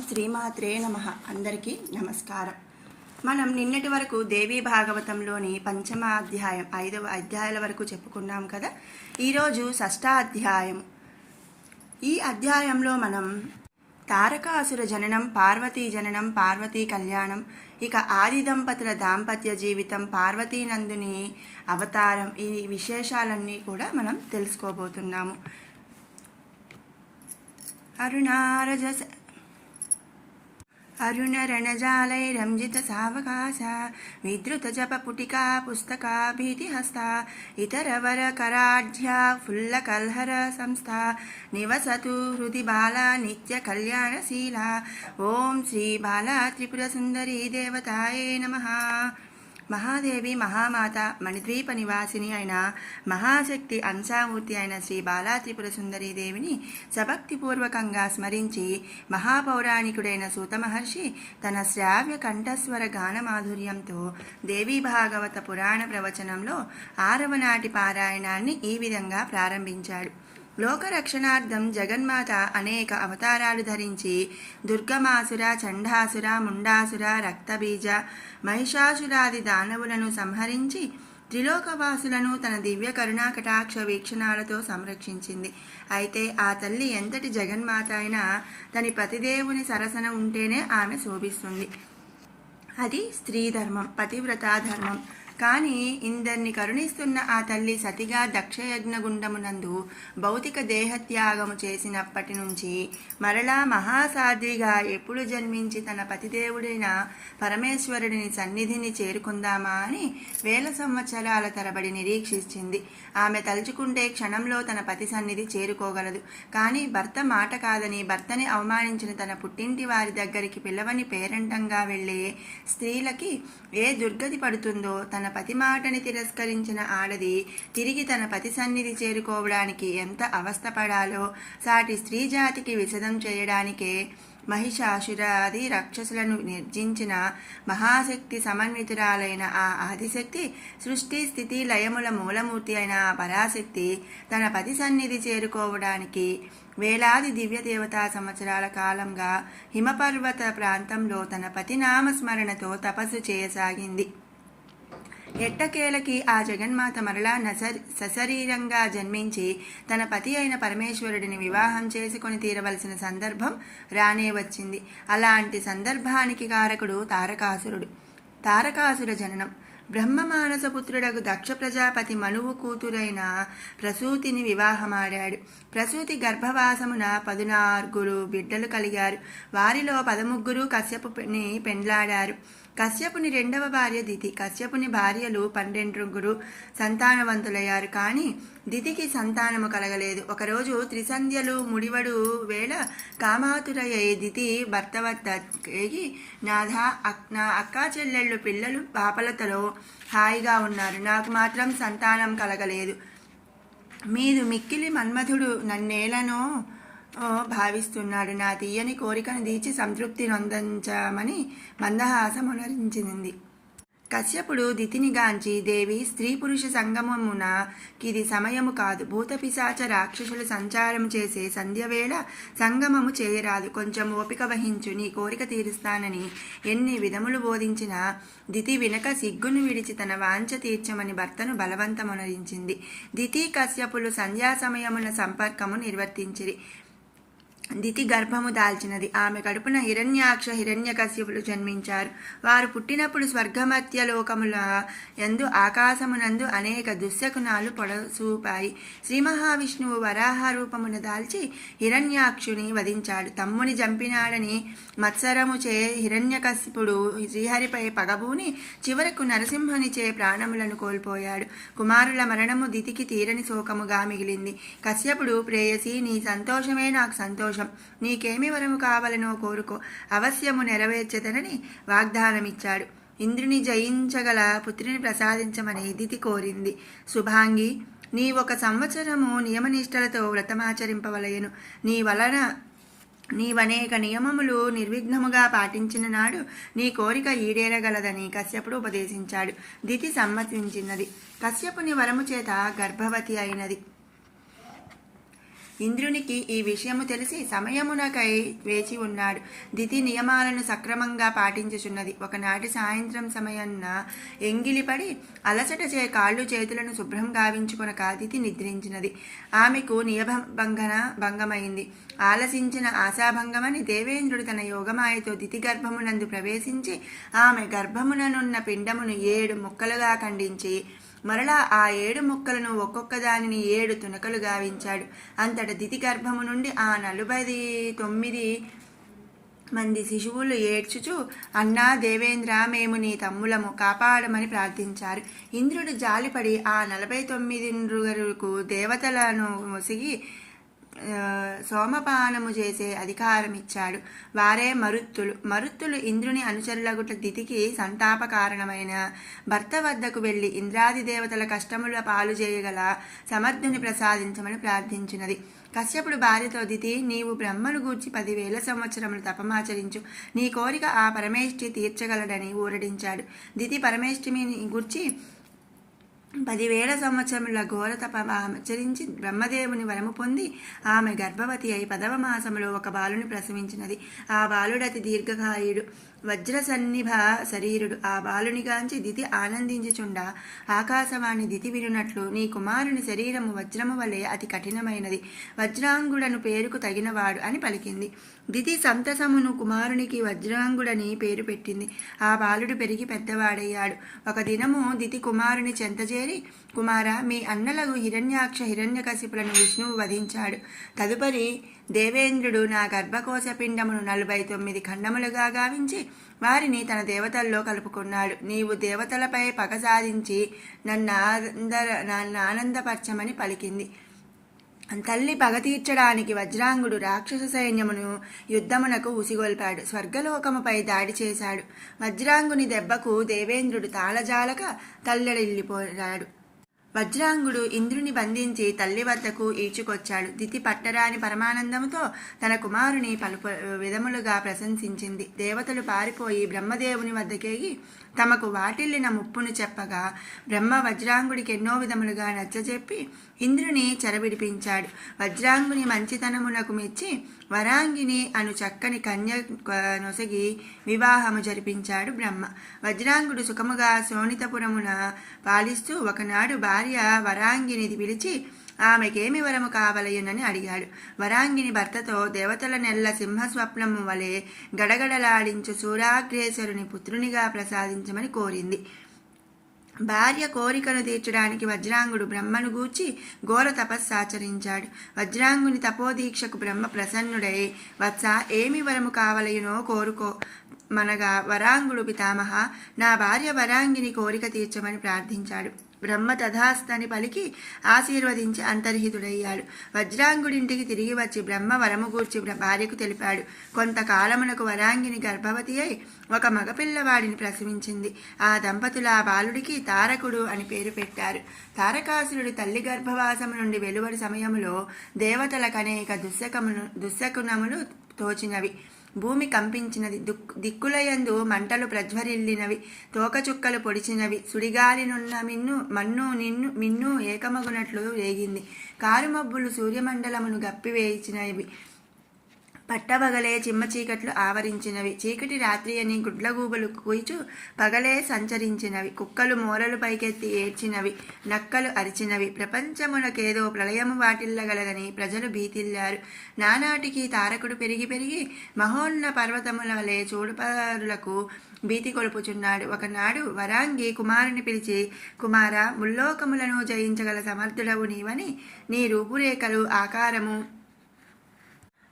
శ్రీమాత్రే నమః. అందరికీ నమస్కారం. మనం నిన్నటి వరకు దేవీ భాగవతంలోని పంచమ అధ్యాయం 5వ అధ్యాయాల వరకు చెప్పుకున్నాం కదా. ఈరోజు 6వ అధ్యాయం. ఈ అధ్యాయంలో మనం తారకాసుర జననం, పార్వతీ జననం, పార్వతీ కళ్యాణం, ఇక ఆది దంపతుల దాంపత్య జీవితం, పార్వతీనందుని అవతారం, ఈ విశేషాలన్నీ కూడా మనం తెలుసుకోబోతున్నాము. అరుణరణజాలైరంజిత సావకాశ విద్రుత జప పుటికా పుస్తకా భీతిహస్తా ఇతరవర కరాఢ్యా ఫుల్ల కల్హర సంస్థా నివసతు హృది బాలా నిత్య కళ్యాణశీల. ఓం శ్రీ బాలా త్రిపుర సుందరీ దేవతాయే నమః. మహాదేవి మహామాత మణిద్వీప నివాసిని అయిన మహాశక్తి అంశామూర్తి అయిన శ్రీ బాలా త్రిపుర సుందరీ దేవిని సభక్తిపూర్వకంగా స్మరించి మహాపౌరాణికుడైన సూత మహర్షి తన శ్రావ్య కంఠస్వర గానమాధుర్యంతో దేవీ భాగవత పురాణ ప్రవచనంలో 6వ నాటి పారాయణాన్ని ఈ విధంగా ప్రారంభించాడు. లోకరక్షణార్థం జగన్మాత అనేక అవతారాలు ధరించి దుర్గమాసుర, చండాసుర, ముండాసుర, రక్తబీజ, మహిషాసురాది దానవులను సంహరించి త్రిలోకవాసులను తన దివ్య కరుణా కటాక్ష వీక్షణాలతో సంరక్షించింది. అయితే ఆ తల్లి ఎంతటి జగన్మాత అయినా తన పతిదేవుని సరసన ఉంటేనే ఆమె శోభిస్తుంది. అది స్త్రీ ధర్మం, పతివ్రతా ధర్మం. కానీ ఇందరిని కరుణిస్తున్న ఆ తల్లి సతిగా దక్షయజ్ఞగుండమునందు భౌతిక దేహత్యాగము చేసినప్పటి నుంచి మరలా మహాసాధ్విగా ఎప్పుడు జన్మించి తన పతిదేవుడైన పరమేశ్వరుడిని సన్నిధిని చేరుకుందామా అని 1000 సంవత్సరాల తరబడి నిరీక్షించింది. ఆమె తలుచుకుంటే క్షణంలో తన పతి సన్నిధి చేరుకోగలదు. కానీ భర్త మాట కాదని భర్తని అవమానించిన తన పుట్టింటి వారి దగ్గరికి పిల్లవని పేరంటంగా వెళ్ళే స్త్రీలకి ఏ దుర్గతి పడుతుందో, తన పతి మాటని తిరస్కరించిన ఆడది తిరిగి తన పతి సన్నిధి చేరుకోవడానికి ఎంత అవస్థపడాలో సాటి స్త్రీ జాతికి విశదం చేయడానికే మహిషాసురాది రాక్షసులను నిర్జించిన మహాశక్తి సమన్వితురాలైన ఆ ఆదిశక్తి, సృష్టి స్థితి లయముల మూలమూర్తి అయిన ఆ పరాశక్తి తన పతి సన్నిధి చేరుకోవడానికి వేలాది దివ్య దేవతా సంవత్సరాల కాలంగా హిమపర్వత ప్రాంతంలో తన పతి నామస్మరణతో తపస్సు చేయసాగింది. ఎట్టకేలకి ఆ జగన్మాత మరలా సశరీరంగా జన్మించి తన పతి అయిన పరమేశ్వరుడిని వివాహం చేసుకొని తీరవలసిన సందర్భం రానే వచ్చింది. అలాంటి సందర్భానికి కారకుడు తారకాసురుడు. తారకాసుర జననం. బ్రహ్మమానసపుత్రుడకు దక్ష ప్రజాపతి మనువు కూతురైన ప్రసూతిని వివాహమాడాడు. ప్రసూతి గర్భవాసమున 14 బిడ్డలు కలిగారు. వారిలో 13 కశ్యపుని పెండ్లాడారు. కశ్యపుని 2వ భార్య దితి. కశ్యపుని భార్యలు 12 సంతానవంతులయ్యారు. కానీ దితికి సంతానము కలగలేదు. ఒకరోజు త్రిసంధ్యలు ముడివడు వేళ కామాతురయ్యే దితి భర్త వద్ద నాథా, నా అక్కా చెల్లెళ్ళు పిల్లలు పాపలతలో హాయిగా ఉన్నారు, నాకు మాత్రం సంతానం కలగలేదు. మీరు మిక్కిలి మన్మధుడు నన్నేలనో భావిస్తున్నాడు. నా తీయని కోరికను తీర్చి సంతృప్తి నొందించమని మందహాసమునరించింది. కశ్యపుడు దితిని గాంచి, దేవి, స్త్రీ పురుష సంగమమునకిది సమయము కాదు. భూత పిశాచ రాక్షసులు సంచారం చేసే సంధ్యవేళ సంగమము చేయరాదు. కొంచెం ఓపిక వహించు, నీ కోరిక తీరుస్తానని ఎన్ని విధములు బోధించినా దితి వినక సిగ్గును విడిచి తన వాంఛ తీర్చమని భర్తను బలవంతమునరించింది. దితి కశ్యపులు సంధ్యా సమయమున సంపర్కము నిర్వర్తించిరి. దితి గర్భము దాల్చినది. ఆమె కడుపున హిరణ్యాక్ష, హిరణ్యకశ్యపులు జన్మించారు. వారు పుట్టినప్పుడు స్వర్గమధ్య లోకముల యందు ఆకాశమునందు అనేక దుశ్శకునాలు పొడసూపాయి. శ్రీ మహావిష్ణువు వరాహ రూపమున దాల్చి హిరణ్యాక్షుని వధించాడు. తమ్ముని జంపినాడని మత్సరముచే హిరణ్యకశ్యపుడు శ్రీహరిపై పగబూని చివరకు నరసింహనిచే ప్రాణములను కోల్పోయాడు. కుమారుల మరణము దితికి తీరని శోకముగా మిగిలింది. కశ్యపుడు, ప్రేయసి, నీ సంతోషమే నాకు సంతోషం, నీకేమి వరము కావాలనో కోరుకో, అవశ్యము నెరవేర్చదనని వాగ్దానమిచ్చాడు. ఇంద్రుని జయించగల పుత్రిని ప్రసాదించమని దితి కోరింది. శుభాంగి, నీ 1 సంవత్సరము నియమనిష్టలతో వ్రతమాచరింపవలయను. నీవనేక నియమములు నిర్విఘ్నముగా పాటించిన నాడు నీ కోరిక ఈడేరగలదని కశ్యపుడు ఉపదేశించాడు. దితి సమ్మతించినది. కశ్యపుని వరము చేత గర్భవతి అయినది. ఇంద్రునికి ఈ విషయము తెలిసి సమయమునకై వేచి ఉన్నాడు. దితి నియమాలను సక్రమంగా పాటించుచున్నది. ఒకనాటి సాయంత్రం సమయాన్న ఎంగిలిపడి అలసటచే కాళ్ళు చేతులను శుభ్రం గావించుకొనక దితి నిద్రించినది. ఆమెకు భంగమైంది. ఆలసించిన ఆశాభంగమని దేవేంద్రుడు తన యోగమాయతో దితి గర్భమునందు ప్రవేశించి ఆమె గర్భముననున్న పిండమును 7 ముక్కలుగా ఖండించి మరలా ఆ 7 ముక్కలను ఒక్కొక్క దానిని 7 తునకలు గావించాడు. అంతట దితి గర్భము నుండి ఆ 49 మంది శిశువులు ఏడ్చుచు, అన్నా దేవేంద్ర, మేము నీ తమ్ములము, కాపాడమని ప్రార్థించారు. ఇంద్రుడు జాలిపడి ఆ 49 దేవతలను మొసిగి సోమపానము చేసే అధికారం ఇచ్చాడు. వారే మరుత్తులు ఇంద్రుని అనుచరులగుట దితికి సంతాప కారణమైన భర్త వద్దకు వెళ్ళి ఇంద్రాది దేవతల కష్టముల పాలు చేయగల సమర్థుని ప్రసాదించమని ప్రార్థించినది. కశ్యపుడు భార్యతో, దితి, నీవు బ్రహ్మను గూర్చి 10,000 సంవత్సరములు తపమాచరించు, నీ కోరిక ఆ పరమేష్ఠి తీర్చగలడని ఊరడించాడు. దితి పరమేష్ఠిని గూర్చి 10,000 సంవత్సరముల ఘోర తపమాచరించి బ్రహ్మదేవుని వరము పొంది ఆమె గర్భవతి అయి 10వ మాసములో ఒక బాలుని ప్రసవించినది. ఆ బాలుడతి దీర్ఘకాయుడు, వజ్రసన్నిభ శరీరుడు. ఆ బాలునిగాంచి దితి ఆనందించుచుండా ఆకాశవాణి దితి వినున్నట్లు, నీ కుమారుని శరీరము వజ్రము వలె అతి కఠినమైనది, వజ్రాంగుడను పేరుకు తగినవాడు అని పలికింది. దితి సంతసమును కుమారునికి వజ్రాంగుడని పేరు పెట్టింది. ఆ బాలుడు పెరిగి పెద్దవాడయ్యాడు. ఒక దినము దితి కుమారుని చెంతచేరి, కుమార, మీ అన్నలకు హిరణ్యాక్ష హిరణ్యకశిపులను విష్ణువు వధించాడు. తదుపరి దేవేంద్రుడు నా గర్భకోశ పిండమును 49 ఖండములుగా గావించి వారిని తన దేవతల్లో కలుపుకున్నాడు. నీవు దేవతలపై పగ సాధించి నన్ను ఆనందపరచమని పలికింది. తల్లి పగ తీర్చడానికి వజ్రాంగుడు రాక్షస సైన్యమును యుద్ధమునకు ఉసిగొల్పాడు. స్వర్గలోకముపై దాడి చేశాడు. వజ్రాంగుని దెబ్బకు దేవేంద్రుడు తాళజాలక తల్లడిల్లిపోయాడు. వజ్రాంగుడు ఇంద్రుని బంధించి తల్లి వద్దకు ఈడ్చుకొచ్చాడు. దితి పట్టరాని పరమానందముతో తన కుమారుని పలు విధములుగా ప్రశంసించింది. దేవతలు పారిపోయి బ్రహ్మదేవుని వద్దకేగి తమకు వాటిల్లిన ముప్పును చెప్పగా బ్రహ్మ వజ్రాంగుడికి ఎన్నో విధములుగా నచ్చజెప్పి ఇంద్రుని చెరవిడిపించాడు. వజ్రాంగుని మంచితనమునకు మెచ్చి వరాంగిని అను చక్కని కన్య నొసగి వివాహము జరిపించాడు బ్రహ్మ. వజ్రాంగుడు సుఖముగా శోణితపురమున పాలిస్తూ ఒకనాడు భార్య వరాంగిని పిలిచి ఆమెకేమి వరము కావలయునని అడిగాడు. వరాంగిని భర్తతో, దేవతల నెల్ల సింహస్వప్నము వలె గడగడలాడించు సూర్యాగ్రేసరుని పుత్రునిగా ప్రసాదించమని కోరింది. భార్య కోరికను తీర్చడానికి వజ్రాంగుడు బ్రహ్మను గూర్చి ఘోర తపస్సాచరించాడు. వజ్రాంగుని తపోదీక్షకు బ్రహ్మ ప్రసన్నుడై, వత్స, ఏమి వరము కావలయునో కోరుకో మనగా వరాంగుడు పితామహ, నా భార్య వరాంగిని కోరిక తీర్చమని ప్రార్థించాడు. బ్రహ్మ తథాస్తని పలికి ఆశీర్వదించి అంతర్హితుడయ్యాడు. వజ్రాంగుడింటికి తిరిగి వచ్చి బ్రహ్మ వరము గూర్చి భార్యకు తెలిపాడు. కొంతకాలమునకు వరాంగిని గర్భవతి అయి ఒక మగపిల్లవాడిని ప్రసవించింది. ఆ దంపతుల ఆ బాలుడికి తారకుడు అని పేరు పెట్టారు. తారకాసురుడి తల్లి గర్భవాసము నుండి వెలువడి సమయములో దేవతలకు అనేక దుశ్శకునములు తోచినవి. భూమి కంపించినది. దిక్కులయందు మంటలు ప్రజ్వరిల్లినవి. తోకచుక్కలు పొడిచినవి. సుడిగాలినున్న మిన్ను ఏకమగునట్లు రేగింది. కారుమబ్బులు సూర్యమండలమును గప్పివేయించినవి. పట్టబగలే చిమ్మ చీకట్లు ఆవరించినవి. చీకటి రాత్రి అని గుడ్లగూబలు కూయిచు పగలే సంచరించినవి. కుక్కలు మోరలు పైకెత్తి ఏడ్చినవి. నక్కలు అరిచినవి. ప్రపంచమునకేదో ప్రళయము వాటిల్లగలదని ప్రజలు భీతిల్లారు. నానాటికి తారకుడు పెరిగి పెరిగి మహోన్న పర్వతముల వలె చూడుపరులకు భీతి కొలుపుచున్నాడు. ఒకనాడు వరాంగి కుమారుని పిలిచి, కుమార, ముల్లోకములను జయించగల సమర్థుడవు నీవని, నీ రూపురేఖలు, ఆకారము,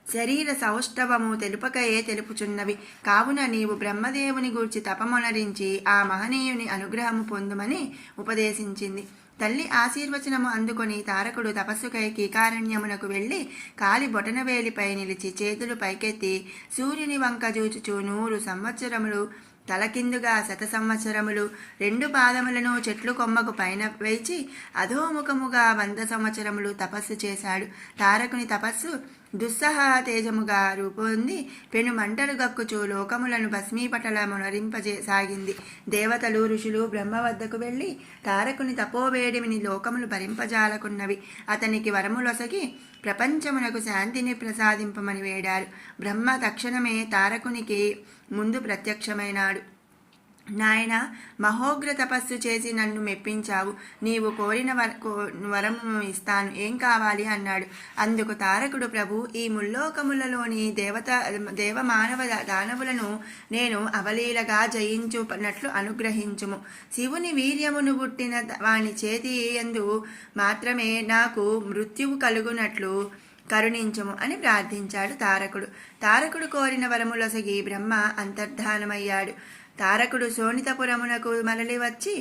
శరీర సౌష్ఠవము తెలుపకయే తెలుపుచున్నవి. కావున నీవు బ్రహ్మదేవుని గూర్చి తపమొనరించి ఆ మహనీయుని అనుగ్రహము పొందుమని ఉపదేశించింది. తల్లి ఆశీర్వచనము అందుకొని తారకుడు తపస్సుకై కీకారణ్యమునకు వెళ్ళి కాలి బొటనవేలిపై నిలిచి చేతులు పైకెత్తి సూర్యుని వంక చూచుచు 100 సంవత్సరములు, తలకిందుగా 100 సంవత్సరములు, 2 పాదములను చెట్లు కొమ్మకు పైన వేచి అధోముఖముగా 100 సంవత్సరములు తపస్సు చేశాడు. తారకుని తపస్సు దుస్సహ తేజముగా రూపొంది పెను మంటలు గక్కుచూ లోకములను భస్మీపటలమునరింపజేసాగింది. దేవతలు ఋషులు బ్రహ్మ వద్దకు వెళ్ళి తారకుని తపోవేడిమిని లోకములు భరింపజాలకున్నవి. అతనికి వరములొసగి ప్రపంచమునకు శాంతిని ప్రసాదింపమని వేడారు. బ్రహ్మ తక్షణమే తారకునికి ముందు ప్రత్యక్షమైనాడు. నాయన, మహోగ్ర తపస్సు చేసి నన్ను మెప్పించావు. నీవు కోరిన వరము ఇస్తాను, ఏం కావాలి అన్నాడు. అందుకు తారకుడు, ప్రభు, ఈ ముల్లోకములలోని దేవమానవ దానవులను నేను అవలీలగా జయించునట్లు అనుగ్రహించుము. శివుని వీర్యమును పుట్టిన వాని చేతి యందు మాత్రమే నాకు మృత్యువు కలుగునట్లు కరుణించుము అని ప్రార్థించాడు తారకుడు. తారకుడు కోరిన వరములొసగి బ్రహ్మ అంతర్ధానమయ్యాడు. తారకుడు శోణితపురమునకు మరలి వచ్చి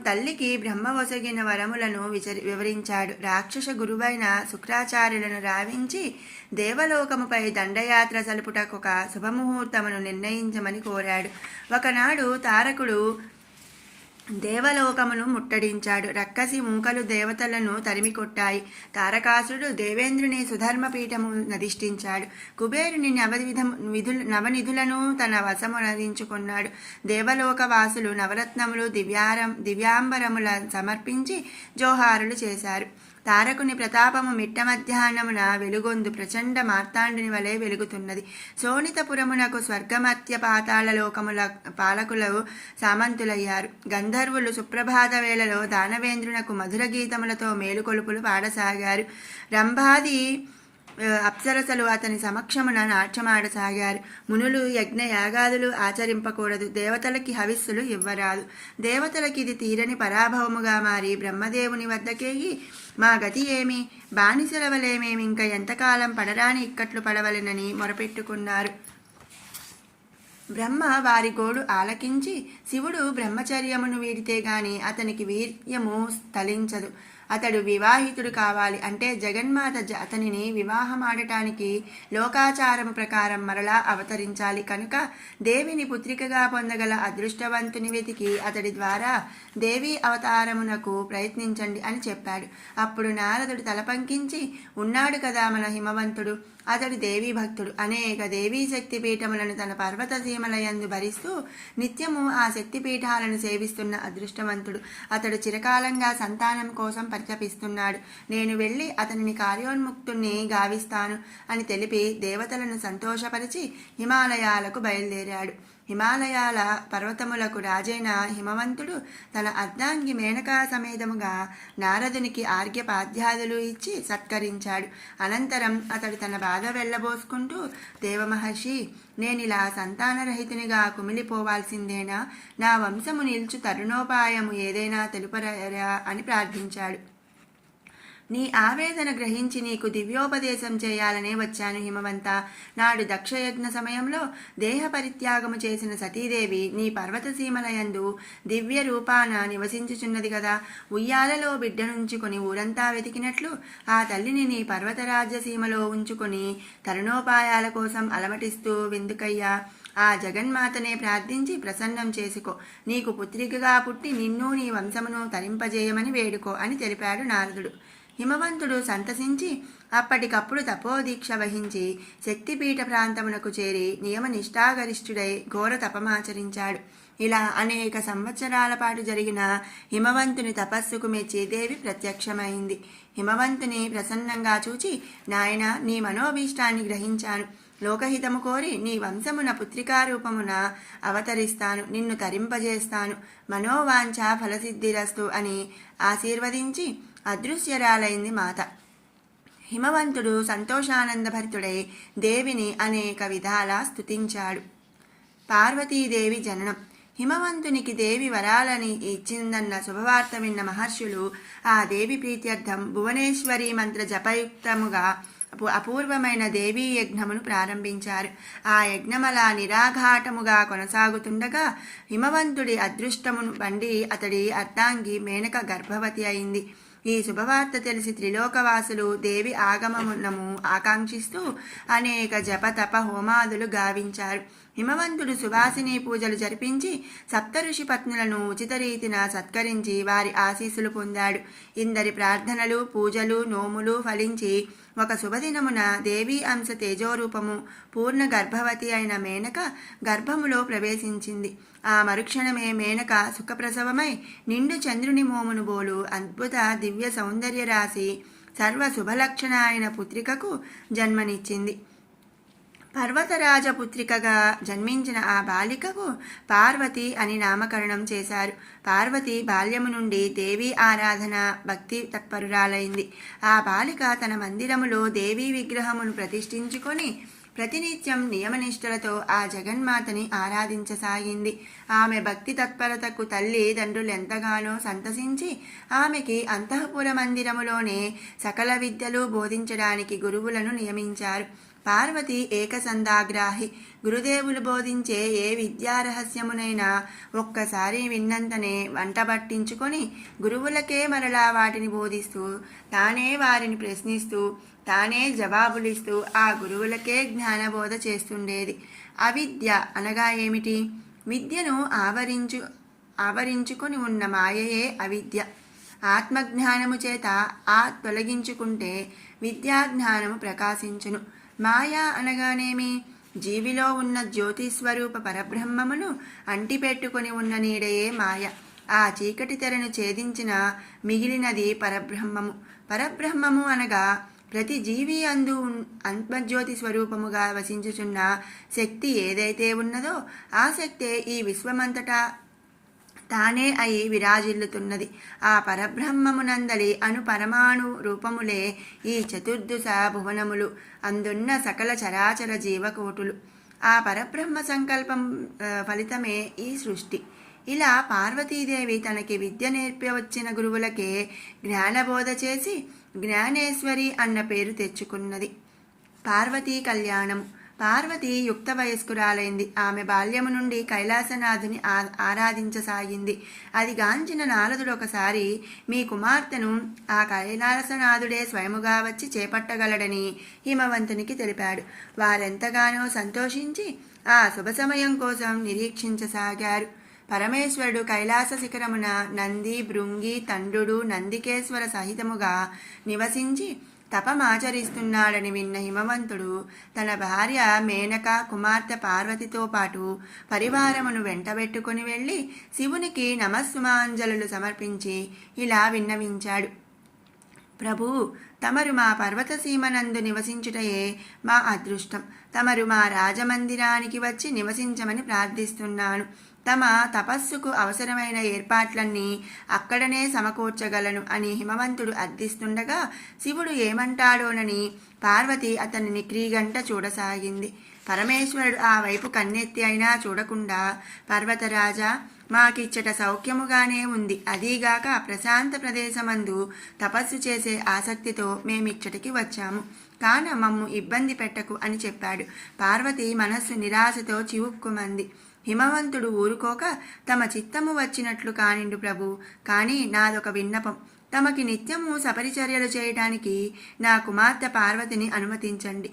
తల్లికి బ్రహ్మ ఒసగిన వరములను వివరించాడు. రాక్షస గురువైన శుక్రాచార్యులను రావించి దేవలోకముపై దండయాత్ర సలుపుటకొక శుభముహూర్తమును నిర్ణయించమని కోరాడు. ఒకనాడు తారకుడు దేవలోకమును ముట్టడించాడు. రక్కసి మూకలు దేవతలను తరిమి కొట్టాయి. తారకాసురుడు దేవేంద్రుని సుధర్మపీఠము నధిష్ఠించాడు. కుబేరుని నవనిధులను తన వశమునరించుకున్నాడు. దేవలోకవాసులు నవరత్నములు దివ్యాంబరముల సమర్పించి జోహారులు చేశారు. తారకుని ప్రతాపము మిట్ట మధ్యాహ్నమున వెలుగొందు ప్రచండ మార్తాండుని వలె వెలుగుతున్నది. శోణితపురమునకు స్వర్గమత్య పాతాళ లోకముల పాలకులు సామంతులయ్యారు. గంధర్వులు సుప్రభాత వేళలో దానవేంద్రునకు మధుర గీతములతో మేలుకొలుపులు పాడసాగారు. రంభాది అప్సరసలు అతని సమక్షమున నాట్యమాడసాగారు. మునులు యజ్ఞ యాగాదులు ఆచరింపకూడదు, దేవతలకి హవిస్సులు ఇవ్వరాదు. దేవతలకి ఇది తీరని పరాభవముగా మారి బ్రహ్మదేవుని వద్దకేగి, మా గతి ఏమి, బానిసలవలేమేమింక ఎంతకాలం పడరాని ఇక్కట్లు పడవలెనని మొరపెట్టుకున్నారు. బ్రహ్మ వారి గోడు ఆలకించి, శివుడు బ్రహ్మచర్యమును వీడితే గాని అతనికి వీర్యము స్థలించదు, అతడు వివాహితుడు కావాలి అంటే జగన్మాత అతనిని వివాహమాడటానికి లోకాచారము ప్రకారం మరలా అవతరించాలి. కనుక దేవిని పుత్రికగా పొందగల అదృష్టవంతుని వెతికి అతడి ద్వారా దేవి అవతారమునకు ప్రయత్నించండి అని చెప్పాడు. అప్పుడు నారదుడు తలపంకించి, ఉన్నాడు కదా మన హిమవంతుడు, అతడు దేవీ భక్తుడు. అనేక దేవీ శక్తిపీఠములను తన పర్వత సీమలయందు భరిస్తూ నిత్యము ఆ శక్తిపీఠాలను సేవిస్తున్న అదృష్టవంతుడు. అతడు చిరకాలంగా సంతానం కోసం పరితపిస్తున్నాడు. నేను వెళ్ళి అతనిని కార్యోన్ముక్తుణ్ణి గావిస్తాను అని తెలిపి దేవతలను సంతోషపరిచి హిమాలయాలకు బయలుదేరాడు. హిమాలయాల పర్వతములకు రాజైన హిమవంతుడు తన అర్ధాంగి మేనకా సమేతముగా నారదునికి ఆర్ఘ్యపాద్యాదులు ఇచ్చి సత్కరించాడు. అనంతరం అతడు తన బాధ వెళ్ళబోసుకుంటూ, దేవమహర్షి, నేనిలా సంతానరహితునిగా కుమిలిపోవాల్సిందేనా? నా వంశము నిల్చు తరుణోపాయము ఏదైనా తెలుపరా అని ప్రార్థించాడు. నీ ఆవేదన గ్రహించి నీకు దివ్యోపదేశం చేయాలనే వచ్చాను హిమవంత. నాడు దక్షయజ్ఞ సమయంలో దేహ పరిత్యాగము చేసిన సతీదేవి నీ పర్వతసీమలయందు దివ్య రూపాన నివసించుచున్నది కదా. ఉయ్యాలలో బిడ్డనుంచుకొని ఊరంతా వెతికినట్లు ఆ తల్లిని నీ పర్వతరాజ్యసీమలో ఉంచుకొని తరుణోపాయాల కోసం అలమటిస్తూ విందుకయ్యా. ఆ జగన్మాతనే ప్రార్థించి ప్రసన్నం చేసుకో. నీకు పుత్రికగా పుట్టి నిన్ను నీ వంశమును తరింపజేయమని వేడుకో అని తెలిపాడు నారదుడు. హిమవంతుడు సంతసించి అప్పటికప్పుడు తపోదీక్ష వహించి శక్తిపీఠ ప్రాంతమునకు చేరి నియమనిష్టాగరిష్ఠుడై ఘోర తపమాచరించాడు. ఇలా అనేక సంవత్సరాల పాటు జరిగిన హిమవంతుని తపస్సుకు మెచ్చి దేవి ప్రత్యక్షమైంది. హిమవంతుని ప్రసన్నంగా చూచి, నాయన, నీ మనోభీష్టాన్ని గ్రహించాను. లోకహితము కోరి నీ వంశమున పుత్రికారూపమున అవతరిస్తాను, నిన్ను తరింపజేస్తాను, మనోవాంఛ ఫలసిద్ధిరస్తు అని ఆశీర్వదించి అదృశ్యరాలైంది మాత. హిమవంతుడు సంతోషానందభరితుడై దేవిని అనేక విధాలా స్తుతించాడు. పార్వతీదేవి జననం. హిమవంతునికి దేవి వరాలని ఇచ్చిందన్న శుభవార్త విన్న మహర్షులు ఆ దేవి ప్రీత్యర్థం భువనేశ్వరి మంత్ర జపయుక్తముగా అపూర్వమైన దేవీ యజ్ఞమును ప్రారంభించారు. ఆ యజ్ఞమలా నిరాఘాటముగా కొనసాగుతుండగా హిమవంతుడి అదృష్టమును బండి అతడి అర్ధాంగి మేనక గర్భవతి అయింది. ఈ శుభవార్త తెలిసి త్రిలోకవాసులు దేవి ఆగమనము ఆకాంక్షిస్తూ అనేక జపతప హోమాదులు గావించారు. హిమవంతుడు సువాసిని పూజలు జరిపించి సప్తఋషి పత్నులను ఉచిత రీతిన సత్కరించి వారి ఆశీస్సులు పొందాడు. ఇందరి ప్రార్థనలు, పూజలు, నోములు ఫలించి ఒక శుభదినమున దేవీ అంశ తేజోరూపము పూర్ణ గర్భవతి అయిన మేనక గర్భములో ప్రవేశించింది. ఆ మరుక్షణమే మేనక సుఖప్రసవమై నిండు చంద్రుని మోమును బోలు అద్భుత దివ్య సౌందర్య రాశి సర్వ శుభలక్షణ అయిన పుత్రికకు జన్మనిచ్చింది. పర్వతరాజపుత్రికగా జన్మించిన ఆ బాలికకు పార్వతి అని నామకరణం చేశారు. పార్వతి బాల్యము నుండి దేవీ ఆరాధన భక్తి తత్పరురాలైంది. ఆ బాలిక తన మందిరములో దేవీ విగ్రహమును ప్రతిష్ఠించుకొని ప్రతినిత్యం నియమనిష్టలతో ఆ జగన్మాతని ఆరాధించసాగింది. ఆమె భక్తి తత్పరతకు తల్లి తండ్రులు ఎంతగానో సంతసించి ఆమెకి అంతఃపుర మందిరములోనే సకల విద్యలు బోధించడానికి గురువులను నియమించారు. పార్వతి ఏకసందాగ్రాహి. గురుదేవులు బోధించే ఏ విద్యారహస్యమునైనా ఒక్కసారి విన్నంతనే వంటబట్టించుకొని గురువులకే మరలా వాటిని బోధిస్తూ తానే వారిని ప్రశ్నిస్తూ తానే జవాబులిస్తూ ఆ గురువులకే జ్ఞానబోధ చేస్తుండేది. అవిద్య అనగా ఏమిటి? విద్యను ఆవరించుకొని ఉన్న మాయయే అవిద్య. ఆత్మజ్ఞానము చేత తొలగించుకుంటే విద్యాజ్ఞానము ప్రకాశించును. మాయా అనగానేమి? జీవిలో ఉన్న జ్యోతిస్వరూప పరబ్రహ్మమును అంటిపెట్టుకొని ఉన్న నీడయే మాయ. ఆ చీకటి తెరను ఛేదించిన మిగిలినది పరబ్రహ్మము. పరబ్రహ్మము అనగా ప్రతి జీవి అందు ఆత్మజ్యోతి స్వరూపముగా వసించుచున్న శక్తి ఏదైతే ఉన్నదో ఆ శక్తే ఈ విశ్వమంతటా తానే అయి విరాజిల్లుతున్నది. ఆ పరబ్రహ్మమునందలి పరమాణు రూపములే ఈ చతుర్దశ భువనములు, అందున్న సకల చరాచర జీవకోటులు. ఆ పరబ్రహ్మ సంకల్పం ఫలితమే ఈ సృష్టి. ఇలా పార్వతీదేవి తనకి విద్య నేర్పవచ్చిన గురువులకే జ్ఞానబోధ చేసి జ్ఞానేశ్వరి అన్న పేరు తెచ్చుకున్నది. పార్వతీ కళ్యాణము. పార్వతి యుక్త వయస్కురాలైంది. ఆమె బాల్యము నుండి కైలాసనాథుని ఆరాధించసాగింది. అది గాంచిన నారదుడు ఒకసారి మీ కుమార్తెను ఆ కైలాసనాథుడే స్వయముగా వచ్చి చేపట్టగలడని హిమవంతునికి తెలిపాడు. వారెంతగానో సంతోషించి ఆ శుభ సమయం కోసం నిరీక్షించసాగారు. పరమేశ్వరుడు కైలాస శిఖరమున నంది, భృంగి, తండ్రుడు, నందికేశ్వర సహితముగా నివసించి తపమాచరిస్తున్నాడని విన్న హిమవంతుడు తన భార్య మేనక, కుమార్తె పార్వతితో పాటు పరివారమును వెంటబెట్టుకుని వెళ్ళి శివునికి నమస్సుమాంజలు సమర్పించి ఇలా విన్నవించాడు. ప్రభు, తమరు మా పర్వతసీమనందు నివసించుటయే మా అదృష్టం. తమరు మా రాజమందిరానికి వచ్చి నివసించమని ప్రార్థిస్తున్నాను. తమ తపస్సుకు అవసరమైన ఏర్పాట్లన్నీ అక్కడనే సమకూర్చగలను అని హిమవంతుడు అర్థిస్తుండగా శివుడు ఏమంటాడోనని పార్వతి అతనిని క్రీగంట చూడసాగింది. పరమేశ్వరుడు ఆ వైపు కన్నెత్తి అయినా చూడకుండా, పర్వతరాజా, మాకిచ్చట సౌఖ్యముగానే ఉంది. అదీగాక ప్రశాంత ప్రదేశమందు తపస్సు చేసే ఆసక్తితో మేమిచ్చటికి వచ్చాము. కాన మమ్ము ఇబ్బంది పెట్టకు అని చెప్పాడు. పార్వతి మనస్సు నిరాశతో చివుక్కుమంది. హిమవంతుడు ఊరుకోక, తమ చిత్తము వచ్చినట్లు కానిండు ప్రభు, కానీ నాదొక విన్నపం. తమకి నిత్యము సపరిచర్యలు చేయటానికి నా కుమార్తె పార్వతిని అనుమతించండి.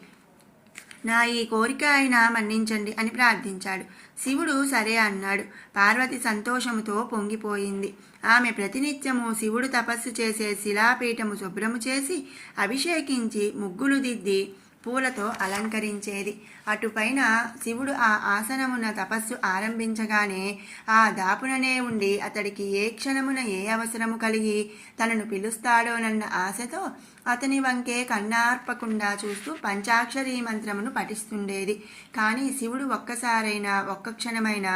నా ఈ కోరిక అయినా మన్నించండి అని ప్రార్థించాడు. శివుడు సరే అన్నాడు. పార్వతి సంతోషముతో పొంగిపోయింది. ఆమె ప్రతినిత్యము శివుడు తపస్సు చేసే శిలాపీఠము శుభ్రము చేసి అభిషేకించి ముగ్గులు దిద్ది పూలతో అలంకరించేది. అటుపైన శివుడు ఆ ఆసనమున తపస్సు ఆరంభించగానే ఆ దాపుననే ఉండి అతడికి ఏ క్షణమున ఏ అవసరము కలిగి తనను పిలుస్తాడోనన్న ఆశతో అతని వంకే కన్నార్పకుండా చూస్తూ పంచాక్షరీ మంత్రమును పఠిస్తుండేది. కానీ శివుడు ఒక్కసారైనా ఒక్క క్షణమైనా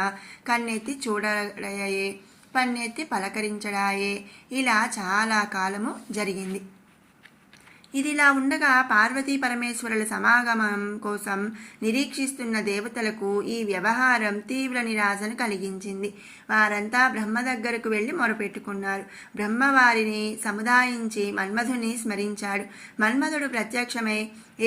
కన్నెత్తి చూడడాయే, పన్నెత్తి పలకరించడాయే. ఇలా చాలా కాలము జరిగింది. ఇదిలా ఉండగా పార్వతీ పరమేశ్వరుల సమాగమం కోసం నిరీక్షిస్తున్న దేవతలకు ఈ వ్యవహారం తీవ్ర నిరాశను కలిగించింది. వారంతా బ్రహ్మ దగ్గరకు వెళ్ళి మొరపెట్టుకున్నారు. బ్రహ్మ వారిని సముదాయించి మన్మధుని స్మరించాడు. మన్మధుడు ప్రత్యక్షమై,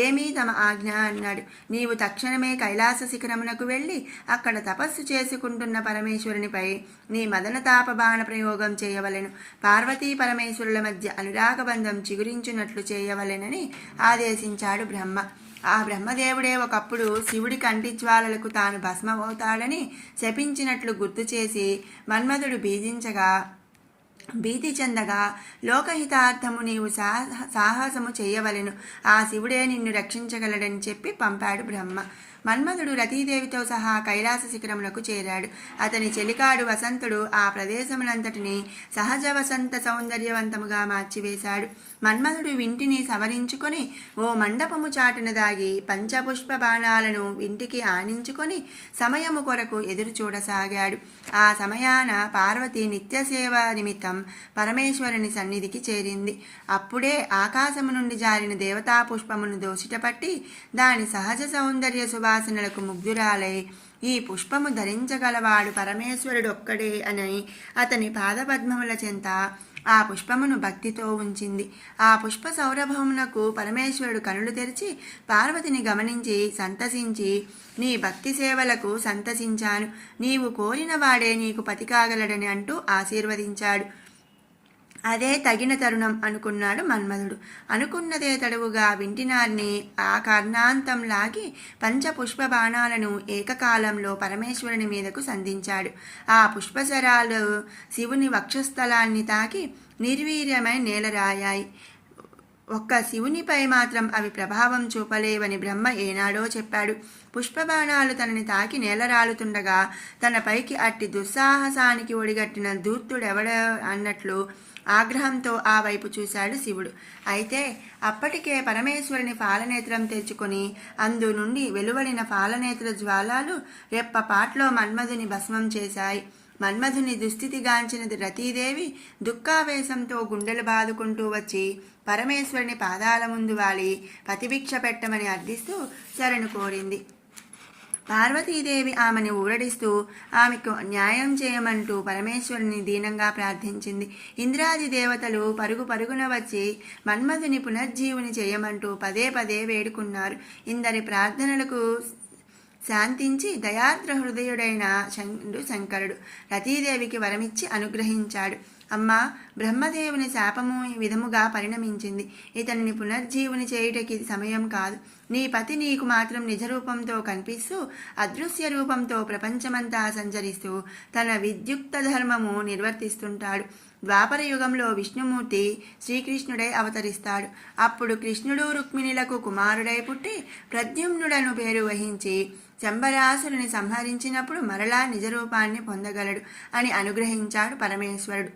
ఏమీ తమ ఆజ్ఞ అన్నాడు. నీవు తక్షణమే కైలాస శిఖరమునకు వెళ్ళి అక్కడ తపస్సు చేసుకుంటున్న పరమేశ్వరునిపై నీ మదనతాప బాణ ప్రయోగం చేయవలెను. పార్వతీ పరమేశ్వరుల మధ్య అనురాగబంధం చిగురించున్నట్లు చేయవలెనని ఆదేశించాడు బ్రహ్మ. ఆ బ్రహ్మదేవుడే ఒకప్పుడు శివుడి కంటిజ్వాలలకు తాను భస్మమవుతాడని శపించినట్లు గుర్తు చేసి మన్మధుడు బీజించగా భీతి చెందగా, లోకహితార్థము నీవు సాహసము చేయవలెను, ఆ శివుడే నిన్ను రక్షించగలడని చెప్పి పంపాడు బ్రహ్మ. మన్మధుడు రతీదేవితో సహా కైలాస శిఖరములకు చేరాడు. అతని చెలికాడు వసంతుడు ఆ ప్రదేశమునంతటిని సహజ వసంత సౌందర్యవంతముగా మార్చివేశాడు. మన్మధుడు వింటిని సవరించుకొని ఓ మండపము చాటున దాగి పంచపుష్ప బాణాలను వింటికి ఆనించుకొని సమయము కొరకు ఎదురు చూడసాగాడు. ఆ సమయాన పార్వతి నిత్యసేవ నిమిత్తం పరమేశ్వరుని సన్నిధికి చేరింది. అప్పుడే ఆకాశము నుండి జారిన దేవతా పుష్పమును దోసిటపట్టి దాని సహజ సౌందర్య సువాసనలకు ముగ్ధురాలై ఈ పుష్పము ధరించగలవాడు పరమేశ్వరుడొక్కడే అని అతని పాదపద్మముల చెంత ఆ పుష్పమును భక్తితో ఉంచింది. ఆ పుష్ప సౌరభమునకు పరమేశ్వరుడు కనులు తెరిచి పార్వతిని గమనించి సంతసించి, నీ భక్తి సేవలకు సంతసించాను, నీవు కోరిన వాడే నీకు పతి కాగలడని అంటూ ఆశీర్వదించాడు. అదే తగిన తరుణం అనుకున్నాడు మన్మధుడు. అనుకున్నదే తడువుగా వింటినారిని ఆ కర్ణాంతం లాగి పంచపుష్ప బాణాలను ఏకకాలంలో పరమేశ్వరుని మీదకు సంధించాడు. ఆ పుష్పశరాలు శివుని వక్షస్థలాన్ని తాకి నిర్వీర్యమై నేలరాయాయి. ఒక్క శివునిపై మాత్రం అవి ప్రభావం చూపలేవని బ్రహ్మ ఏనాడో చెప్పాడు. పుష్పబాణాలు తనని తాకి నేలరాలుతుండగా తన పైకి అట్టి దుస్సాహసానికి ఒడిగట్టిన ధూర్తుడెవడ అన్నట్లు ఆగ్రహంతో ఆ వైపు చూశాడు శివుడు. అయితే అప్పటికే పరమేశ్వరుని పాలనేత్రం తెచ్చుకొని అందు నుండి వెలువడిన పాలనేత్ర జ్వాలాలు రెప్పపాట్లో మన్మధుని భస్మం చేశాయి. మన్మధుని దుస్థితిగాంచినది రతీదేవి దుఃఖావేశంతో గుండెలు బాదుకుంటూ వచ్చి పరమేశ్వరుని పాదాల ముందు వాలి పతిభిక్ష పెట్టమని అర్థిస్తూ శరణు కోరింది. పార్వతీదేవి ఆమెను ఊరడిస్తూ ఆమెకు న్యాయం చేయమంటూ పరమేశ్వరుని దీనంగా ప్రార్థించింది. ఇంద్రాది దేవతలు పరుగు పరుగున వచ్చి మన్మధుని పునర్జీవుని చేయమంటూ పదే పదే వేడుకున్నారు. ఇందరి ప్రార్థనలకు శాంతించి దయార్ద్ర హృదయుడైన శంకరుడు రతీదేవికి వరమిచ్చి అనుగ్రహించాడు. అమ్మా, బ్రహ్మదేవుని శాపము ఈ విధముగా పరిణమించింది. ఇతనిని పునర్జీవుని చేయుటకి సమయం కాదు. నీ పతి నీకు మాత్రం నిజరూపంతో కనిపిస్తూ అదృశ్య రూపంతో ప్రపంచమంతా సంచరిస్తూ తన విద్యుక్త ధర్మము నిర్వర్తిస్తుంటాడు. ద్వాపర యుగంలో విష్ణుమూర్తి శ్రీకృష్ణుడై అవతరిస్తాడు. అప్పుడు కృష్ణుడు రుక్మిణులకు కుమారుడై పుట్టి ప్రద్యుమ్నుడను పేరు వహించి శంబరాసురుని సంహరించినప్పుడు మరలా నిజరూపాన్ని పొందగలడు అని అనుగ్రహించాడు పరమేశ్వరుడు.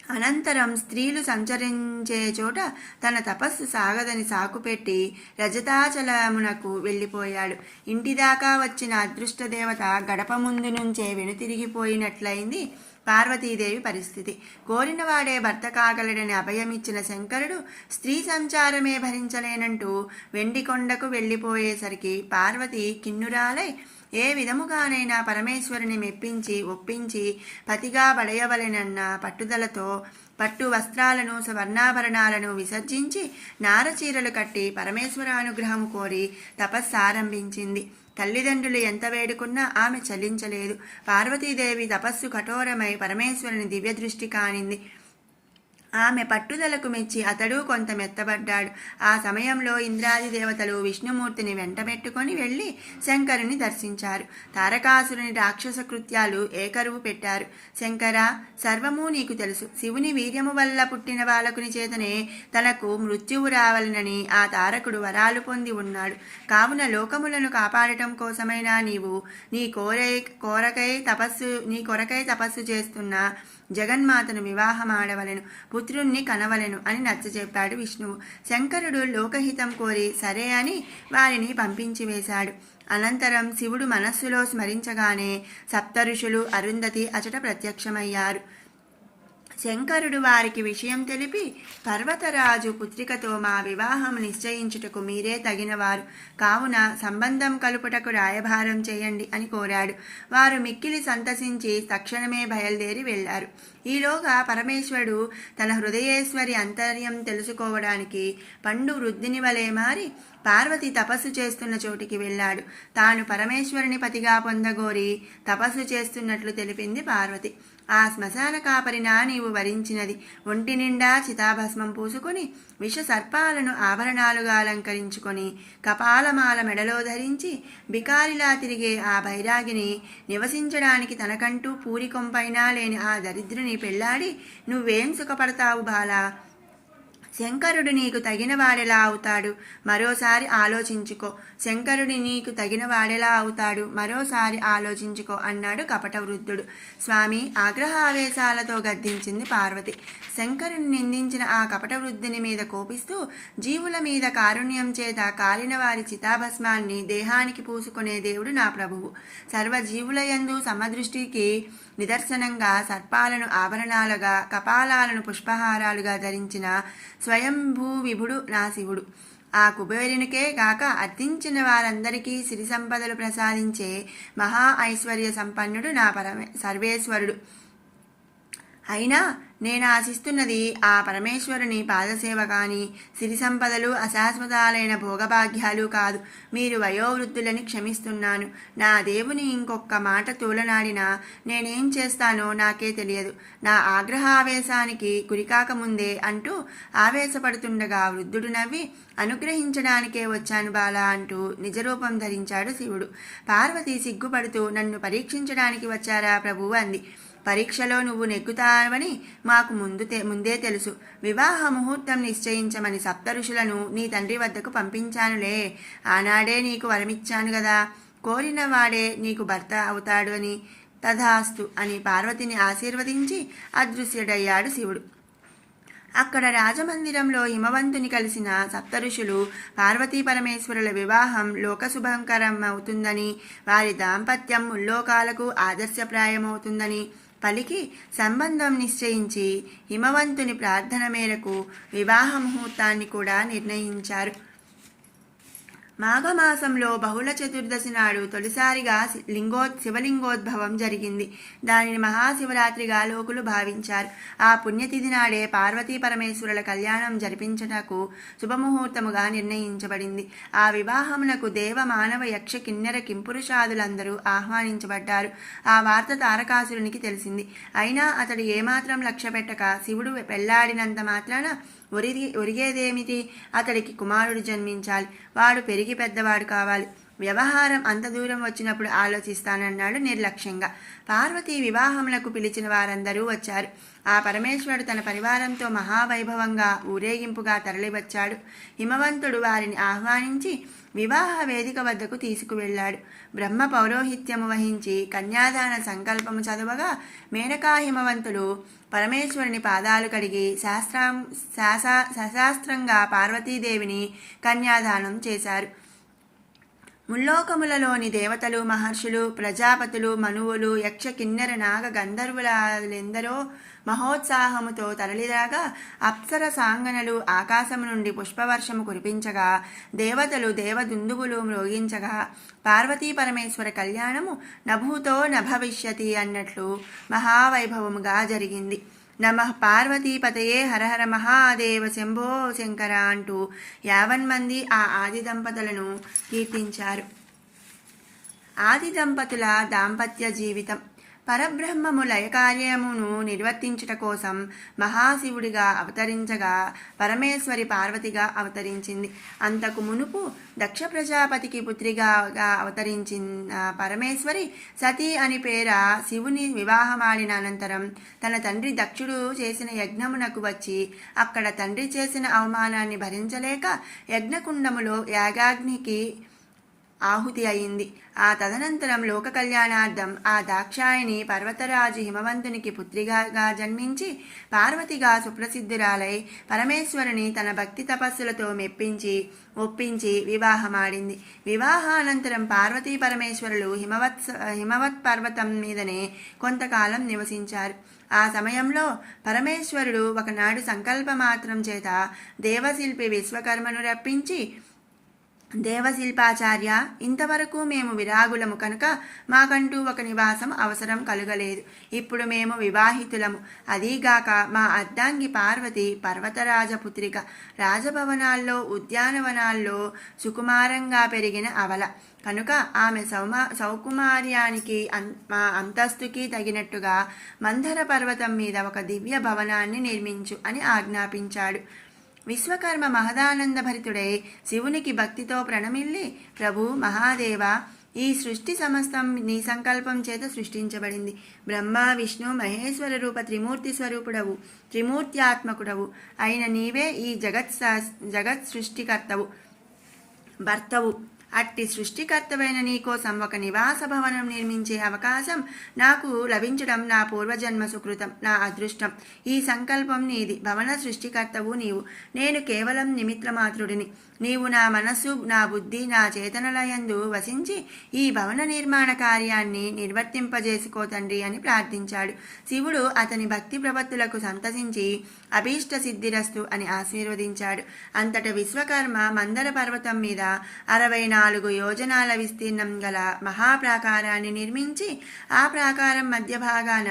అనంతరం స్త్రీలు సంచరించే చోట తన తపస్సు సాగదని సాకుపెట్టి రజతాచలమునకు వెళ్ళిపోయాడు. ఇంటిదాకా వచ్చిన అదృష్టదేవత గడప ముందు నుంచే వెనుతిరిగిపోయినట్లయింది పార్వతీదేవి పరిస్థితి. కోరినవాడే భర్త కాగలడని అభయమిచ్చిన శంకరుడు స్త్రీ సంచారమే భరించలేనంటూ వెండికొండకు వెళ్ళిపోయేసరికి పార్వతి కిన్నురాలై ఏ విధముగానైనా పరమేశ్వరుని మెప్పించి ఒప్పించి పతిగా పడయవలెనన్న పట్టుదలతో పట్టు వస్త్రాలను స్వర్ణాభరణాలను విసర్జించి నారచీరలు కట్టి పరమేశ్వర అనుగ్రహం కోరి తపస్సారంభించింది. తల్లిదండ్రులు ఎంత వేడుకున్నా ఆమె చలించలేదు. పార్వతీదేవి తపస్సు కఠోరమై పరమేశ్వరుని దివ్యదృష్టి కానింది. ఆమె పట్టుదలకు మెచ్చి అతడు కొంత మెత్తబడ్డాడు. ఆ సమయంలో ఇంద్రాది దేవతలు విష్ణుమూర్తిని వెంటబెట్టుకొని వెళ్ళి శంకరుని దర్శించారు. తారకాసురుని రాక్షస కృత్యాలు ఏకరువు పెట్టారు. శంకర, సర్వము నీకు తెలుసు. శివుని వీర్యము వల్ల పుట్టిన బాలకుని చేతనే తనకు మృత్యువు రావాలనని ఆ తారకుడు వరాలు పొంది ఉన్నాడు. కావున లోకములను కాపాడటం కోసమైనా నీవు నీ కొరకై తపస్సు చేస్తున్న జగన్మాతను వివాహమాడవలెను, పుత్రుణ్ణి కనవలెను అని నచ్చజెప్పాడు విష్ణువు. శంకరుడు లోకహితం కోరి సరే అని వారిని పంపించి వేశాడు. అనంతరం శివుడు మనస్సులో స్మరించగానే సప్తఋషులు అరుంధతి అచట ప్రత్యక్షమయ్యారు. శంకరుడు వారికి విషయం తెలిపి, పర్వతరాజు పుత్రికతో మా వివాహం నిశ్చయించుటకు మీరే తగినవారు, కావున సంబంధం కలుపుటకు రాయభారం చేయండి అని కోరాడు. వారు మిక్కిలి సంతసించి తక్షణమే బయలుదేరి వెళ్లారు. ఈలోగా పరమేశ్వరుడు తన హృదయేశ్వరి అంతర్యం తెలుసుకోవడానికి పండు వృద్ధిని వలె మారి పార్వతి తపస్సు చేస్తున్న చోటికి వెళ్ళాడు. తాను పరమేశ్వరుని పతిగా పొందగోరి తపస్సు చేస్తున్నట్లు తెలిపింది పార్వతి. ఆ శ్మశాన కాపరినా నీవు వరించినది. ఒంటి నిండా చితాభస్మం పూసుకొని విష సర్పాలను ఆభరణాలుగా అలంకరించుకొని కపాలమాల మెడలో ధరించి బికారిలా తిరిగే ఆ బైరాగిని నివసించడానికి తనకంటూ పూరికొంపైనా లేని ఆ దరిద్రుని పెళ్లాడి నువ్వేం సుఖపడతావు బాలా? శంకరుడు నీకు తగిన వాడెలా అవుతాడు? మరోసారి ఆలోచించుకో. శంకరుడి నీకు తగిన వాడెలా అవుతాడు? మరోసారి ఆలోచించుకో అన్నాడు కపట వృద్ధుడు. స్వామి ఆగ్రహావేశాలతో గద్దించింది పార్వతి. శంకరుని నిందించిన ఆ కపట వృద్ధుని మీద కోపిస్తూ జీవుల మీద కారుణ్యం చేత కాలిన వారి చితాభస్మాన్ని దేహానికి పూసుకునే దేవుడు నా ప్రభువు. సర్వజీవులయందు సమదృష్టికి నిదర్శనంగా సర్పాలను ఆభరణాలుగా కపాలాలను పుష్పహారాలుగా ధరించిన స్వయంభూ విభుడు నా శివుడు. ఆ కుబేరునికే గాక అర్థించిన వారందరికీ సిరి సంపదలు ప్రసాదించే మహా ఐశ్వర్య సంపన్నుడు నా సర్వేశ్వరుడు. అయినా నేను ఆశిస్తున్నది ఆ పరమేశ్వరుని పాదసేవ కాని సిరి సంపదలు అశాశ్వతాలైన భోగభాగ్యాలు కాదు. మీరు వయోవృద్ధులని క్షమిస్తున్నాను. నా దేవుని ఇంకొక మాట తూలనాడినా నేనేం చేస్తానో నాకే తెలియదు. నా ఆగ్రహావేశానికి గురికాకముందే అంటూ ఆవేశపడుతుండగా వృద్ధుడు నవ్వి అనుగ్రహించడానికే వచ్చాను బాలా అంటూ నిజరూపం ధరించాడు శివుడు. పార్వతి సిగ్గుపడుతూ నన్ను పరీక్షించడానికి వచ్చారా ప్రభువు అంది. పరీక్షలో నువ్వు నెగ్గుతావని మాకు ముందే తెలుసు. వివాహ ముహూర్తం నిశ్చయించమని సప్తఋషులను నీ తండ్రి వద్దకు పంపించానులే. ఆనాడే నీకు వరమిచ్చాను గదా, కోరిన వాడే నీకు భర్త అవుతాడు అని. తథాస్తు అని పార్వతిని ఆశీర్వదించి అదృశ్యుడయ్యాడు శివుడు. అక్కడ రాజమందిరంలో హిమవంతుని కలిసిన సప్తఋషులు పార్వతీ పరమేశ్వరుల వివాహం లోకశుభంకరం అవుతుందని, వారి దాంపత్యం ముల్లోకాలకు ఆదర్శప్రాయమవుతుందని పలికి సంబంధం నిశ్చయించి హిమవంతుని ప్రార్థన మేరకు వివాహ ముహూర్తాన్ని కూడా నిర్ణయించారు. మాఘమాసంలో బహుళ చతుర్దశి నాడు తొలిసారిగా శివలింగోద్భవం జరిగింది. దానిని మహాశివరాత్రిగా లోకులు భావించారు. ఆ పుణ్యతిథి నాడే పార్వతీ పరమేశ్వరుల కళ్యాణం జరిపించటకు శుభముహూర్తముగా నిర్ణయించబడింది. ఆ వివాహమునకు దేవ మానవ యక్ష కిన్నెర కింపురుషాదులందరూ ఆహ్వానించబడ్డారు. ఆ వార్త తారకాసురునికి తెలిసింది. అయినా అతడు ఏమాత్రం లక్ష్య పెట్టక శివుడు పెళ్లాడినంత మాత్రాన ఒరిగేదేమిటి? అతడికి కుమారుడు జన్మించాలి. వాడు పెరిగి పెద్దవాడు కావాలి. వ్యవహారం అంత దూరం వచ్చినప్పుడు ఆలోచిస్తానన్నాడు నిర్లక్ష్యంగా. పార్వతీ వివాహములకు పిలిచిన వారందరూ వచ్చారు. ఆ పరమేశ్వరుడు తన పరివారంతో మహావైభవంగా ఊరేగింపుగా తరలివచ్చాడు. హిమవంతుడు వారిని ఆహ్వానించి వివాహ వేదిక వద్దకు తీసుకువెళ్ళాడు. బ్రహ్మ పౌరోహిత్యము వహించి కన్యాదాన సంకల్పము చదవగా మేనకా హిమవంతుడు పరమేశ్వరుని పాదాలు కడిగి సశాస్త్రంగా పార్వతీదేవిని కన్యాదానం చేశారు. ముల్లోకములలోని దేవతలు, మహర్షులు, ప్రజాపతులు, మనువులు, యక్ష కిన్నెర నాగ గంధర్వులెందరో మహోత్సాహముతో తరలిరాగా అప్సర సాంగనలు ఆకాశము నుండి పుష్పవర్షము కురిపించగా దేవతలు దేవదుందుబులు మ్రోగించగా పార్వతీ పరమేశ్వర కళ్యాణము నభూతో నభవిష్యతి అన్నట్లు మహావైభవముగా జరిగింది. నమః పార్వతీపతయే హరహర మహాదేవ శంభో శంకర అంటూ 50 మంది ఆ ఆది దంపతులను కీర్తించారు. ఆది దంపతుల దాంపత్య జీవితం. పరబ్రహ్మము లయకార్యమును నిర్వర్తించుట కోసం మహాశివుడిగా అవతరించగా పరమేశ్వరి పార్వతిగా అవతరించింది. అంతకు మునుపు దక్ష ప్రజాపతికి పుత్రిగా అవతరించిన పరమేశ్వరి సతీ అని పేర శివుని వివాహమాడిన అనంతరం తన తండ్రి దక్షుడు చేసిన యజ్ఞమునకు వచ్చి అక్కడ తండ్రి చేసిన అవమానాన్ని భరించలేక యజ్ఞకుండములో యాగాగ్నికి ఆహుతి అయింది. ఆ తదనంతరం లోక కళ్యాణార్థం ఆ దాక్షాయణి పర్వతరాజు హిమవంతునికి పుత్రిగా జన్మించి పార్వతిగా సుప్రసిద్ధురాలై పరమేశ్వరుని తన భక్తి తపస్సులతో ఒప్పించి వివాహమాడింది. వివాహానంతరం పార్వతీ పరమేశ్వరులు హిమవత్ పర్వతం మీదనే కొంతకాలం నివసించారు. ఆ సమయంలో పరమేశ్వరుడు ఒకనాడు సంకల్పమాత్రం చేత దేవశిల్పి విశ్వకర్మను రప్పించి దేవశిల్పాచార్య, ఇంతవరకు మేము విరాగులము కనుక మాకంటూ ఒక నివాసం అవసరం కలుగలేదు. ఇప్పుడు మేము వివాహితులము. అదీగాక మా అర్ధాంగి పార్వతి పర్వతరాజపుత్రిక. రాజభవనాల్లో ఉద్యానవనాల్లో సుకుమారంగా పెరిగిన అవల కనుక ఆమె సౌకుమార్యానికి మా అంతస్తుకి తగినట్టుగా మందర పర్వతం మీద ఒక దివ్య భవనాన్ని నిర్మించు అని ఆజ్ఞాపించాడు. విశ్వకర్మ మహదానంద భరితుడై శివునికి భక్తితో ప్రణమిల్లి, ప్రభు మహాదేవ, ఈ సృష్టి సమస్తం నీ సంకల్పం చేత సృష్టించబడింది. బ్రహ్మ విష్ణు మహేశ్వర రూప త్రిమూర్తి స్వరూపుడవు, త్రిమూర్త్యాత్మకుడవు అయిన నీవే ఈ జగత్ సృష్టికర్తవు, భర్తవు. అట్టి సృష్టికర్తవైన నీకోసం ఒక నివాస భవనం నిర్మించే అవకాశం నాకు లభించడం నా పూర్వజన్మ సుకృతం, నా అదృష్టం. ఈ సంకల్పం నీది. భవన సృష్టికర్తవు నీవు. నేను కేవలం నిమిత్రమాత్రుడిని. నీవు నా మనస్సు, నా బుద్ధి, నా చేతనలయందు వసించి ఈ భవన నిర్మాణ కార్యాన్ని నిర్వర్తింపజేసుకో తండ్రి అని ప్రార్థించాడు. శివుడు అతని భక్తి ప్రపత్తులకు సంతసించి అభీష్ట సిద్ధిరస్తు అని ఆశీర్వదించాడు. అంతట విశ్వకర్మ మందర పర్వతం మీద 64 యోజనాల విస్తీర్ణం గల మహాప్రాకారాన్ని నిర్మించి ఆ ప్రాకారం మధ్య భాగాన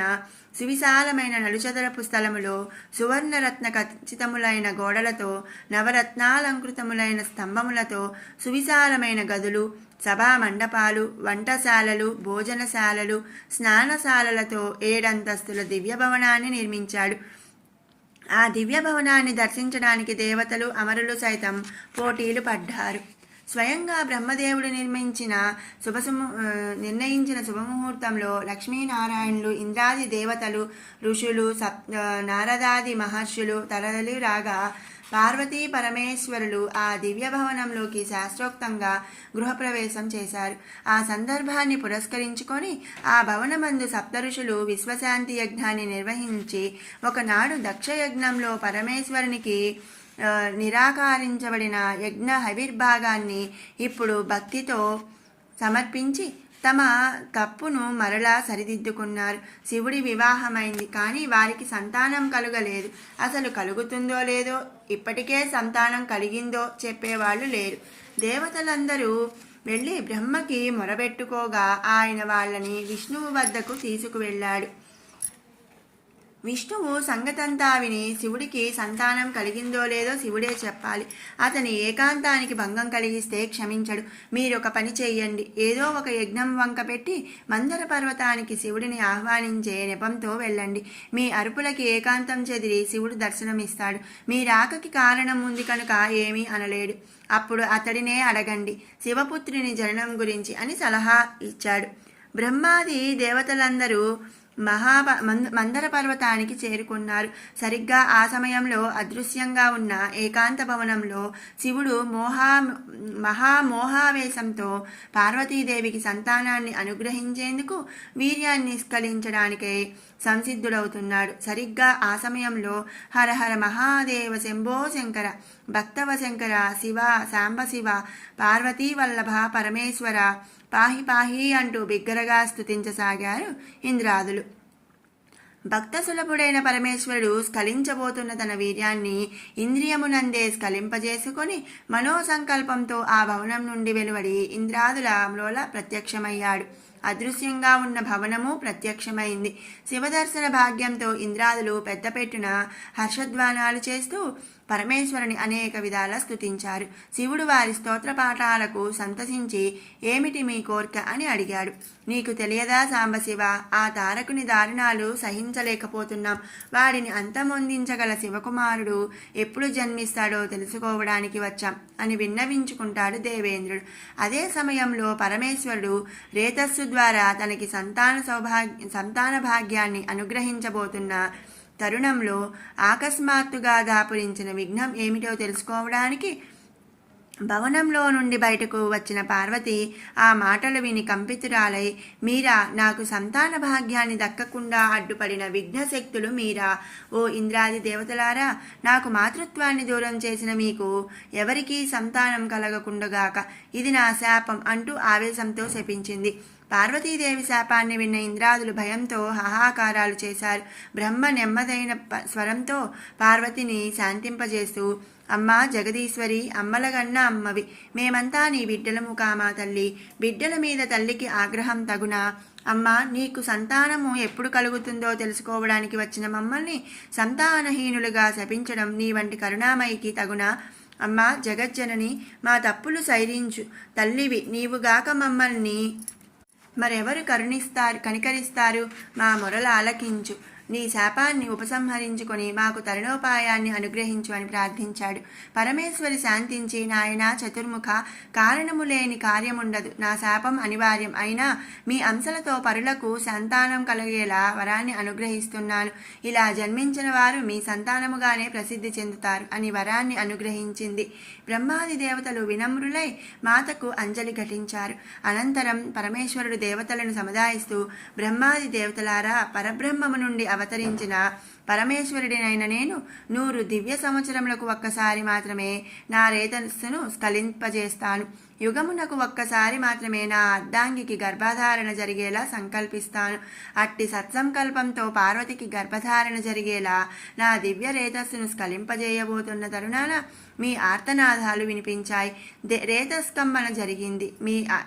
సువిశాలమైన నలుచదరపు స్థలములో సువర్ణరత్న ఖచ్చితములైన గోడలతో, నవరత్నాలంకృతములైన స్తంభములతో సువిశాలమైన గదులు, సభా మండపాలు, వంటశాలలు, భోజనశాలలు, స్నానశాలలతో 7 అంతస్తుల దివ్య భవనాన్ని నిర్మించాడు. ఆ దివ్య భవనాన్ని దర్శించడానికి దేవతలు, అమరులు సైతం పోటీలు పడ్డారు. స్వయంగా బ్రహ్మదేవుడు నిర్ణయించిన శుభముహూర్తంలో లక్ష్మీనారాయణులు, ఇంద్రాది దేవతలు, ఋషులు, నారదాది మహర్షులు తరలి రాగా పార్వతీ పరమేశ్వరులు ఆ దివ్య భవనంలోకి శాస్త్రోక్తంగా గృహప్రవేశం చేశారు. ఆ సందర్భాన్ని పురస్కరించుకొని ఆ భవనమందు సప్తఋషులు విశ్వశాంతి యజ్ఞాన్ని నిర్వహించి ఒకనాడు దక్షయజ్ఞంలో పరమేశ్వరునికి నిరాకరించబడిన యజ్ఞ హవిర్భాగాన్ని ఇప్పుడు భక్తితో సమర్పించి తమ తప్పును మరలా సరిదిద్దుకున్నారు. శివుడి వివాహమైంది, కానీ వారికి సంతానం కలుగలేదు. అసలు కలుగుతుందో లేదో, ఇప్పటికే సంతానం కలిగిందో చెప్పేవాళ్ళు లేరు. దేవతలందరూ వెళ్ళి బ్రహ్మకి మొరబెట్టుకోగా ఆయన వాళ్ళని విష్ణువు వద్దకు తీసుకువెళ్ళాడు. విష్ణువు సంగతంతా విని శివుడికి సంతానం కలిగిందో లేదో శివుడే చెప్పాలి. అతని ఏకాంతానికి భంగం కలిగిస్తే క్షమించడు. మీరొక పని చెయ్యండి. ఏదో ఒక యజ్ఞం వంక పెట్టి మందర పర్వతానికి శివుడిని ఆహ్వానించే నెపంతో వెళ్ళండి. మీ అరుపులకి ఏకాంతం చెదిరి శివుడు దర్శనమిస్తాడు. మీ రాకకి కారణం ఉంది కనుక ఏమీ అనలేడు. అప్పుడు అతడినే అడగండి శివపుత్రుని జననం గురించి అని సలహా ఇచ్చాడు. బ్రహ్మాది దేవతలందరూ మందర పర్వతానికి చేరుకున్నారు. సరిగ్గా ఆ సమయంలో అదృశ్యంగా ఉన్న ఏకాంత భవనంలో శివుడు మహామోహావేశంతో పార్వతీదేవికి సంతానాన్ని అనుగ్రహించేందుకు వీర్యాన్ని స్ఖలించడానికై సంసిద్ధుడవుతున్నాడు. సరిగ్గా ఆ సమయంలో హరహర మహాదేవ, శంభో శంకర, భక్తవ శంకర, శివ, సాంబశివ, పార్వతీ వల్లభ, పరమేశ్వర, పాహి పాహి అంటూ బిగ్గరగా స్తుతించసాగారు ఇంద్రాదులు. భక్త సులభుడైన పరమేశ్వరుడు స్ఖలించబోతున్న తన వీర్యాన్ని ఇంద్రియమునందే స్ఖలింపజేసుకొని మనోసంకల్పంతో ఆ భవనం నుండి వెలువడి ఇంద్రాదుల మ్రోల ప్రత్యక్షమయ్యాడు. అదృశ్యంగా ఉన్న భవనము ప్రత్యక్షమైంది. శివదర్శన భాగ్యంతో ఇంద్రాదులు పెద్దపెట్టున హర్షధ్వానాలు చేస్తూ పరమేశ్వరుని అనేక విధాల స్తుతించారు. శివుడు వారి స్తోత్రపాఠాలకు సంతసించి ఏమిటి మీ కోరిక అని అడిగాడు. నీకు తెలియదా సాంబశివ, ఆ తారకుని దారుణాలు సహించలేకపోతున్నాం. వాడిని అంతమొందించగల శివకుమారుడు ఎప్పుడు జన్మిస్తాడో తెలుసుకోవడానికి వచ్చాం అని విన్నవించుకుంటాడు దేవేంద్రుడు. అదే సమయంలో పరమేశ్వరుడు రేతస్సు ద్వారా తనకి సంతాన భాగ్యాన్ని అనుగ్రహించబోతున్న తరుణంలో అకస్మాత్తుగా దాపురించిన విఘ్నం ఏమిటో తెలుసుకోవడానికి భవనంలో నుండి బయటకు వచ్చిన పార్వతి ఆ మాటలు విని కంపితురాలై, మీరా, నాకు సంతాన భాగ్యాన్ని దక్కకుండా అడ్డుపడిన విఘ్నశక్తులు మీరా? ఓ ఇంద్రాది దేవతలారా, నాకు మాతృత్వాన్ని దూరం చేసిన మీకు ఎవరికీ సంతానం కలగకుండగాక, ఇది నా శాపం అంటూ ఆవేశంతో శపించింది. పార్వతీదేవి శాపాన్ని విన్న ఇంద్రాదులు భయంతో హాహాకారాలు చేశారు. బ్రహ్మ నెమ్మదైన స్వరంతో పార్వతిని శాంతింపజేస్తూ, అమ్మా జగదీశ్వరి, అమ్మలగన్న అమ్మవి, మేమంతా నీ బిడ్డలము కామా తల్లి. బిడ్డల మీద తల్లికి ఆగ్రహం తగునా? అమ్మా, నీకు సంతానము ఎప్పుడు కలుగుతుందో తెలుసుకోవడానికి వచ్చిన మమ్మల్ని సంతానహీనులుగా శపించడం నీ వంటి కరుణామయికి తగునా? అమ్మా జగజ్జనని, మా తప్పులు సైరించు తల్లివి నీవుగాక మమ్మల్ని మరెవరు కనికరిస్తారు? మా మొరలు ఆలకించు. నీ శాపాన్ని ఉపసంహరించుకొని మాకు తరుణోపాయాన్ని అనుగ్రహించు అని ప్రార్థించాడు. పరమేశ్వరి శాంతించి, నాయనా చతుర్ముఖ, కారణము లేని కార్యముండదు. నా శాపం అనివార్యం. అయినా మీ అంశలతో పరులకు సంతానం కలిగేలా వరాన్ని అనుగ్రహిస్తున్నాను. ఇలా జన్మించిన వారు మీ సంతానముగానే ప్రసిద్ధి చెందుతారు అని వరాన్ని అనుగ్రహించింది. బ్రహ్మాది దేవతలు వినమ్రులై మాతకు అంజలి ఘటించారు. అనంతరం పరమేశ్వరుడు దేవతలను సముదాయిస్తూ, బ్రహ్మాది దేవతలారా, పరబ్రహ్మము నుండి అవతరించిన పరమేశ్వరుడినైన నేను 100 దివ్య సంవత్సరములకు ఒక్కసారి మాత్రమే నా రేతస్సును స్ఖలింపజేస్తాను. యుగమునకు ఒక్కసారి మాత్రమే నా అర్ధాంగికి గర్భధారణ జరిగేలా సంకల్పిస్తాను. అట్టి సత్సంకల్పంతో పార్వతికి గర్భధారణ జరిగేలా నా దివ్య రేతస్సును స్ఖలింపజేయబోతున్న తరుణాన మీ ఆర్తనాదాలు వినిపించాయి. రేతస్కంబన జరిగింది.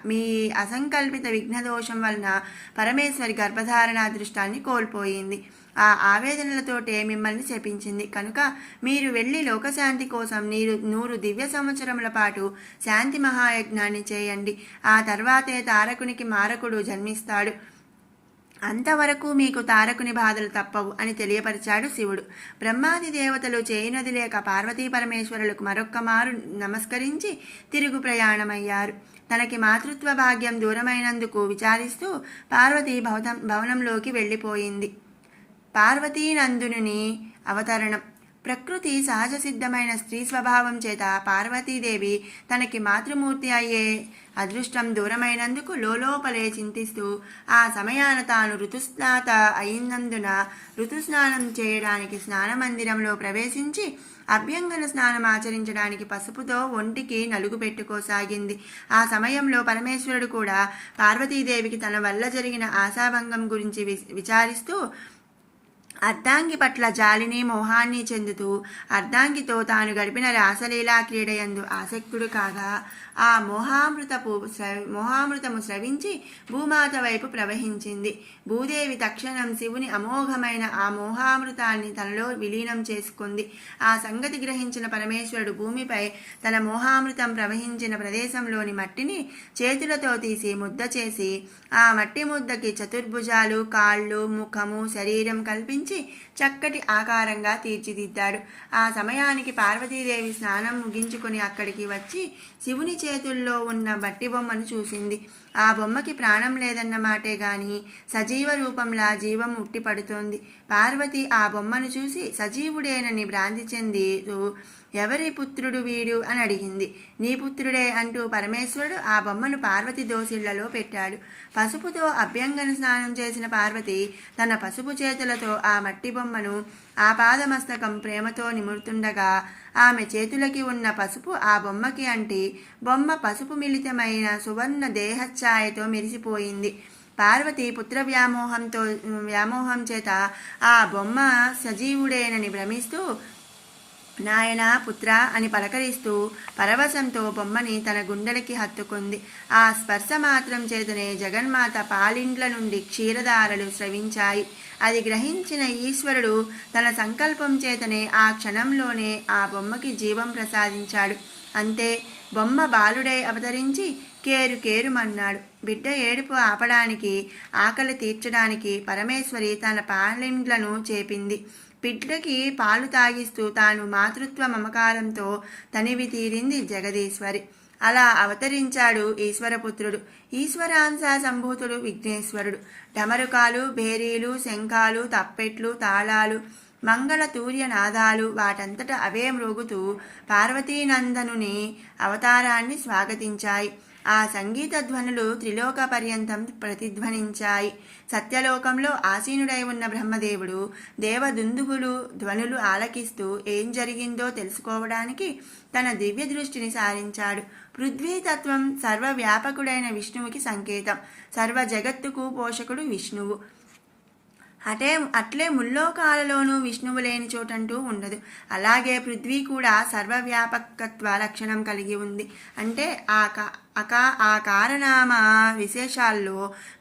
మీ అసంకల్పిత విఘ్నదోషం వలన పరమేశ్వరి గర్భధారణ అదృష్టాన్ని కోల్పోయింది. ఆ ఆవేదనలతోటే మిమ్మల్ని శపించింది. కనుక మీరు వెళ్ళి లోకశాంతి కోసం 100 దివ్య సంవత్సరముల పాటు శాంతి మహాయజ్ఞాన్ని చేయండి. ఆ తర్వాతే తారకునికి మారకుడు జన్మిస్తాడు. అంతవరకు మీకు తారకుని బాధలు తప్పవు అని తెలియపరిచాడు శివుడు. బ్రహ్మాది దేవతలు చేయునది లేక పార్వతీ పరమేశ్వరులకు మరొక్క మారు నమస్కరించి తిరుగు ప్రయాణమయ్యారు. తనకి మాతృత్వ భాగ్యం దూరమైనందుకు విచారిస్తూ పార్వతీ భవనంలోకి వెళ్ళిపోయింది. పార్వతీనందుని అవతరణం. ప్రకృతి సహజ సిద్ధమైన స్త్రీ స్వభావం చేత పార్వతీదేవి తనకి మాతృమూర్తి అయ్యే అదృష్టం దూరమైనందుకు లోపలే చింతిస్తూ ఆ సమయాన తాను ఋతుస్నాత అయినందున ఋతుస్నానం చేయడానికి స్నానమందిరంలో ప్రవేశించి అభ్యంగన స్నానం ఆచరించడానికి పసుపుతో ఒంటికి నలుగు పెట్టుకోసాగింది. ఆ సమయంలో పరమేశ్వరుడు కూడా పార్వతీదేవికి తన వల్ల జరిగిన ఆశాభంగం గురించి విచారిస్తూ అర్ధాంగి పట్ల జాలిని మోహాన్ని చెందుతూ అర్ధాంగితో తాను గడిపిన రాసలీలా క్రీడయందు ఆసక్తుడు కాగా ఆ మోహామృతము స్రవించి భూమాత వైపు ప్రవహించింది. భూదేవి తక్షణం శివుని అమోఘమైన ఆ మోహామృతాన్ని తనలో విలీనం చేసుకుంది. ఆ సంగతి గ్రహించిన పరమేశ్వరుడు భూమిపై తన మోహామృతం ప్రవహించిన ప్రదేశంలోని మట్టిని చేతులతో తీసి ముద్ద చేసి ఆ మట్టి ముద్దకి చతుర్భుజాలు, కాళ్ళు, ముఖము, శరీరం కల్పించి చక్కటి ఆకారంగా తీర్చిదిద్దాడు. ఆ సమయానికి పార్వతీదేవి స్నానం ముగించుకొని అక్కడికి వచ్చి శివుని చేతుల్లో ఉన్న మట్టి బొమ్మను చూసింది. ఆ బొమ్మకి ప్రాణం లేదన్న మాటే గాని సజీవ రూపంలా జీవం ఉట్టిపడుతోంది. పార్వతి ఆ బొమ్మను చూసి సజీవుడేనని భ్రాంతి చెంది, ఎవరి పుత్రుడు వీడు అని అడిగింది. నీ పుత్రుడే అంటూ పరమేశ్వరుడు ఆ బొమ్మను పార్వతి దోసిళ్లలో పెట్టాడు. పసుపుతో అభ్యంగన స్నానం చేసిన పార్వతి తన పసుపు చేతులతో ఆ మట్టి బొమ్మను ఆపాదమస్తకం ప్రేమతో నిమురుతుండగా ఆమె చేతులకి ఉన్న పసుపు ఆ బొమ్మకి అంటి బొమ్మ పసుపు మిళితమైన సువర్ణ దేహఛాయతో మెరిసిపోయింది. పార్వతి పుత్ర వ్యామోహం చేత ఆ బొమ్మ సజీవుడేనని భ్రమిస్తూ నాయనా పుత్ర అని పలకరిస్తూ పరవశంతో బొమ్మని తన గుండెలకి హత్తుకుంది. ఆ స్పర్శ మాత్రం చేతనే జగన్మాత పాలిండ్ల నుండి క్షీరధారలు స్రవించాయి. అది గ్రహించిన ఈశ్వరుడు తన సంకల్పం చేతనే ఆ క్షణంలోనే ఆ బొమ్మకి జీవం ప్రసాదించాడు. అంతే, బొమ్మ బాలుడై అవతరించి కేరుమన్నాడు. బిడ్డ ఏడుపు ఆపడానికి, ఆకలి తీర్చడానికి పరమేశ్వరి తన పాలిండ్లను చేపింది. బిడ్డకి పాలు తాగిస్తూ తాను మాతృత్వ మమకారంతో తనివి తీరింది జగదీశ్వరి. అలా అవతరించాడు ఈశ్వరపుత్రుడు. ఈశ్వరాంశ సంభూతుడు విఘ్నేశ్వరుడు. డమరుకాలు, భేరీలు, శంఖాలు, తప్పెట్లు, తాళాలు, మంగళ తూర్యనాదాలు వాటంతట అవే మ్రోగుతూ పార్వతీనందనుని అవతారాన్ని స్వాగతించాయి. ఆ సంగీత ధ్వనులు త్రిలోక పర్యంతం ప్రతిధ్వనించాయి. సత్యలోకంలో ఆసీనుడై ఉన్న బ్రహ్మదేవుడు దేవదుందుగులు ధ్వనులు ఆలకిస్తూ ఏం జరిగిందో తెలుసుకోవడానికి తన దివ్య దృష్టిని సారించాడు. పృథ్వీతత్వం సర్వవ్యాపకుడైన విష్ణువుకి సంకేతం. సర్వ జగత్తుకు పోషకుడు విష్ణువు. అట్లే ముల్లోకాలలోనూ విష్ణువు లేని చోటంటూ ఉండదు. అలాగే పృథ్వీ కూడా సర్వవ్యాపకత్వ లక్షణం కలిగి ఉంది. అంటే ఆ కారణామ విశేషాల్లో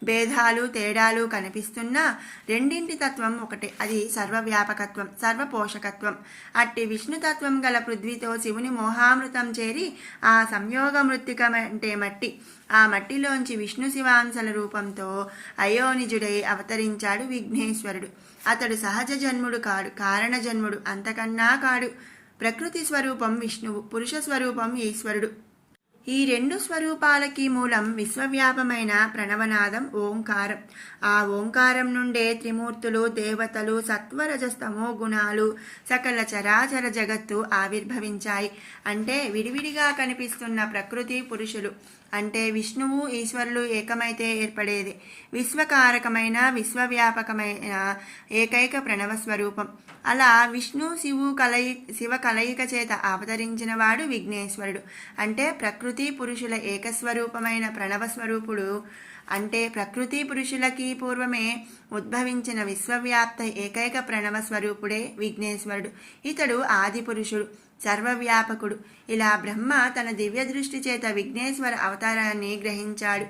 భేదాలు తేడాలు కనిపిస్తున్నా రెండింటి తత్వం ఒకటే, అది సర్వవ్యాపకత్వం, సర్వపోషకత్వం. అట్టి విష్ణుతత్వం గల పృథ్వీతో శివుని మోహామృతం చేరి ఆ సంయోగ మృత్తిక అంటే మట్టి, ఆ మట్టిలోంచి విష్ణు శివాంశల రూపంతో అయోనిజుడై అవతరించాడు విఘ్నేశ్వరుడు. అతడు సహజ జన్ముడు కాడు, కారణ జన్ముడు, అంతకన్నా కాడు. ప్రకృతి స్వరూపం విష్ణువు, పురుష స్వరూపం ఈశ్వరుడు. ఈ రెండు స్వరూపాలకి మూలం విశ్వవ్యాపమైన ప్రణవనాదం ఓంకారం. ఆ ఓంకారం నుండే త్రిమూర్తులు, దేవతలు, సత్వరజస్తమో గుణాలు, సకల చరాచర జగత్తు ఆవిర్భవించాయి. అంటే విడివిడిగా కనిపిస్తున్న ప్రకృతి పురుషులు అంటే విష్ణువు ఈశ్వరులు ఏకమైతే ఏర్పడేది విశ్వకారకమైన విశ్వవ్యాపకమైన ఏకైక ప్రణవ స్వరూపం. అలా విష్ణు శివ కలయిక చేత అవతరించిన వాడు విఘ్నేశ్వరుడు. అంటే ప్రకృతి పురుషుల ఏకస్వరూపమైన ప్రణవ స్వరూపుడు. అంటే ప్రకృతి పురుషులకి పూర్వమే ఉద్భవించిన విశ్వవ్యాప్త ఏకైక ప్రణవ స్వరూపుడే విఘ్నేశ్వరుడు. ఇతడు ఆది పురుషుడు, సర్వవ్యాపకుడు. ఇలా బ్రహ్మ తన దివ్య దృష్టి చేత విఘ్నేశ్వర అవతారాన్ని గ్రహించాడు.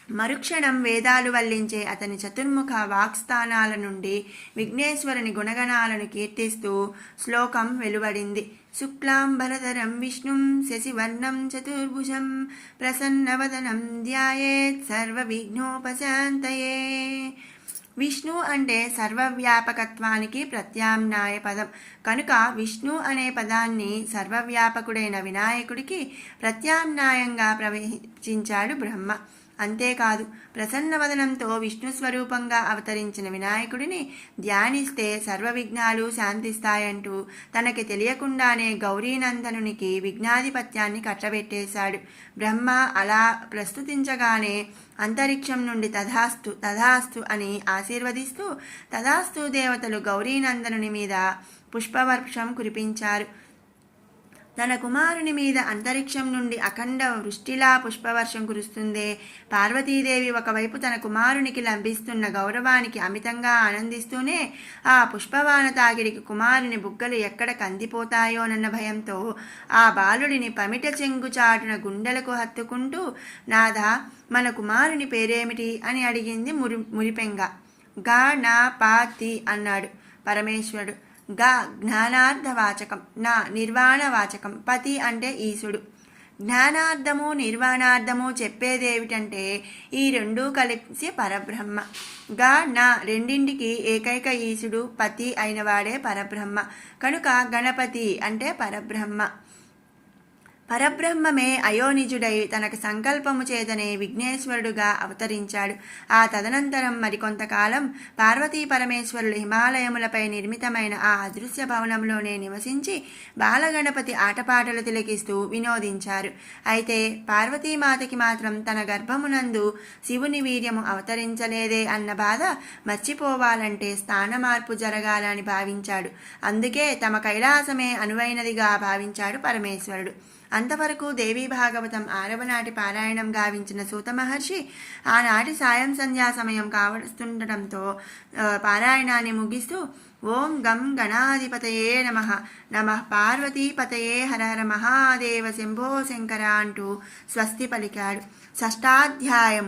మరుక్షణం వేదాలు వల్లించే అతని చతుర్ముఖ వాక్స్థానాల నుండి విఘ్నేశ్వరుని గుణగణాలను కీర్తిస్తూ శ్లోకం వెలువడింది. శుక్లాంబరధరం విష్ణుం శశివర్ణం చతుర్భుజం ప్రసన్నవదనం ధ్యాయేత్ సర్వ విఘ్నోపశాంతయే. విష్ణు అంటే సర్వవ్యాపకత్వానికి ప్రత్యామ్నాయ పదం కనుక విష్ణు అనే పదాన్ని సర్వవ్యాపకుడైన వినాయకుడికి ప్రత్యామ్నాయంగా ప్రవేశించాడు బ్రహ్మ. అంతేకాదు, ప్రసన్నవదనంతో విష్ణు స్వరూపంగా అవతరించిన వినాయకుడిని ధ్యానిస్తే సర్వ విఘ్నాలు శాంతిస్తాయంటూ తనకి తెలియకుండానే గౌరీనందనునికి విఘ్నాధిపత్యాన్ని కట్టబెట్టేశాడు బ్రహ్మ. అలా ప్రస్తుతించగానే అంతరిక్షం నుండి తథాస్తు తథాస్తు అని ఆశీర్వదిస్తూ తథాస్తు దేవతలు గౌరీనందనుని మీద పుష్పవర్షం కురిపించారు. తన కుమారుని మీద అంతరిక్షం నుండి అఖండ వృష్టిలా పుష్పవర్షం కురుస్తుందే. పార్వతీదేవి ఒకవైపు తన కుమారునికి లభిస్తున్న గౌరవానికి అమితంగా ఆనందిస్తూనే ఆ పుష్పవాన తాగిడికి కుమారుని బుగ్గలు ఎక్కడ కందిపోతాయోనన్న భయంతో ఆ బాలుడిని పమిట చెంగుచాటున గుండెలకు హత్తుకుంటూ, నాథా, మన కుమారుని పేరేమిటి అని అడిగింది మురిపెంగా. గా నా పాతి అన్నాడు పరమేశ్వరుడు. గా జ్ఞానార్థవాచకం, నా నిర్వాణవాచకం. పతి అంటే ఈశుడు. జ్ఞానార్థము నిర్వాణార్థము చెప్పేదేమిటంటే ఈ రెండూ కలిసి పరబ్రహ్మ. గా నా రెండింటికి ఏకైక ఈశుడు పతి అయినవాడే పరబ్రహ్మ. కనుక గణపతి అంటే పరబ్రహ్మ. పరబ్రహ్మమే అయోనిజుడై తనకు సంకల్పము చేతనే విఘ్నేశ్వరుడుగా అవతరించాడు. ఆ తదనంతరం మరికొంతకాలం పార్వతీ పరమేశ్వరులు హిమాలయములపై నిర్మితమైన ఆ అదృశ్య భవనంలోనే నివసించి బాలగణపతి ఆటపాటలు తిలకిస్తూ వినోదించారు. అయితే పార్వతీమాతకి మాత్రం తన గర్భమునందు శివుని వీర్యము అవతరించలేదే అన్న బాధ మర్చిపోవాలంటే స్థాన మార్పు జరగాలని భావించాడు. అందుకే తమ కైలాసమే అనువైనదిగా భావించాడు పరమేశ్వరుడు. అంతవరకు దేవీ భాగవతం 6వ నాటి పారాయణం గావించిన సూత మహర్షి ఆనాటి సాయం సంధ్యా సమయం కావస్తుండటంతో పారాయణాన్ని ముగిస్తూ ఓం గం గణాధిపతయే నమః, నమః పార్వతీపతయే హర హర మహాదేవ శంభో శంకర అంటూ స్వస్తి పలికాడు. షష్ఠాధ్యాయం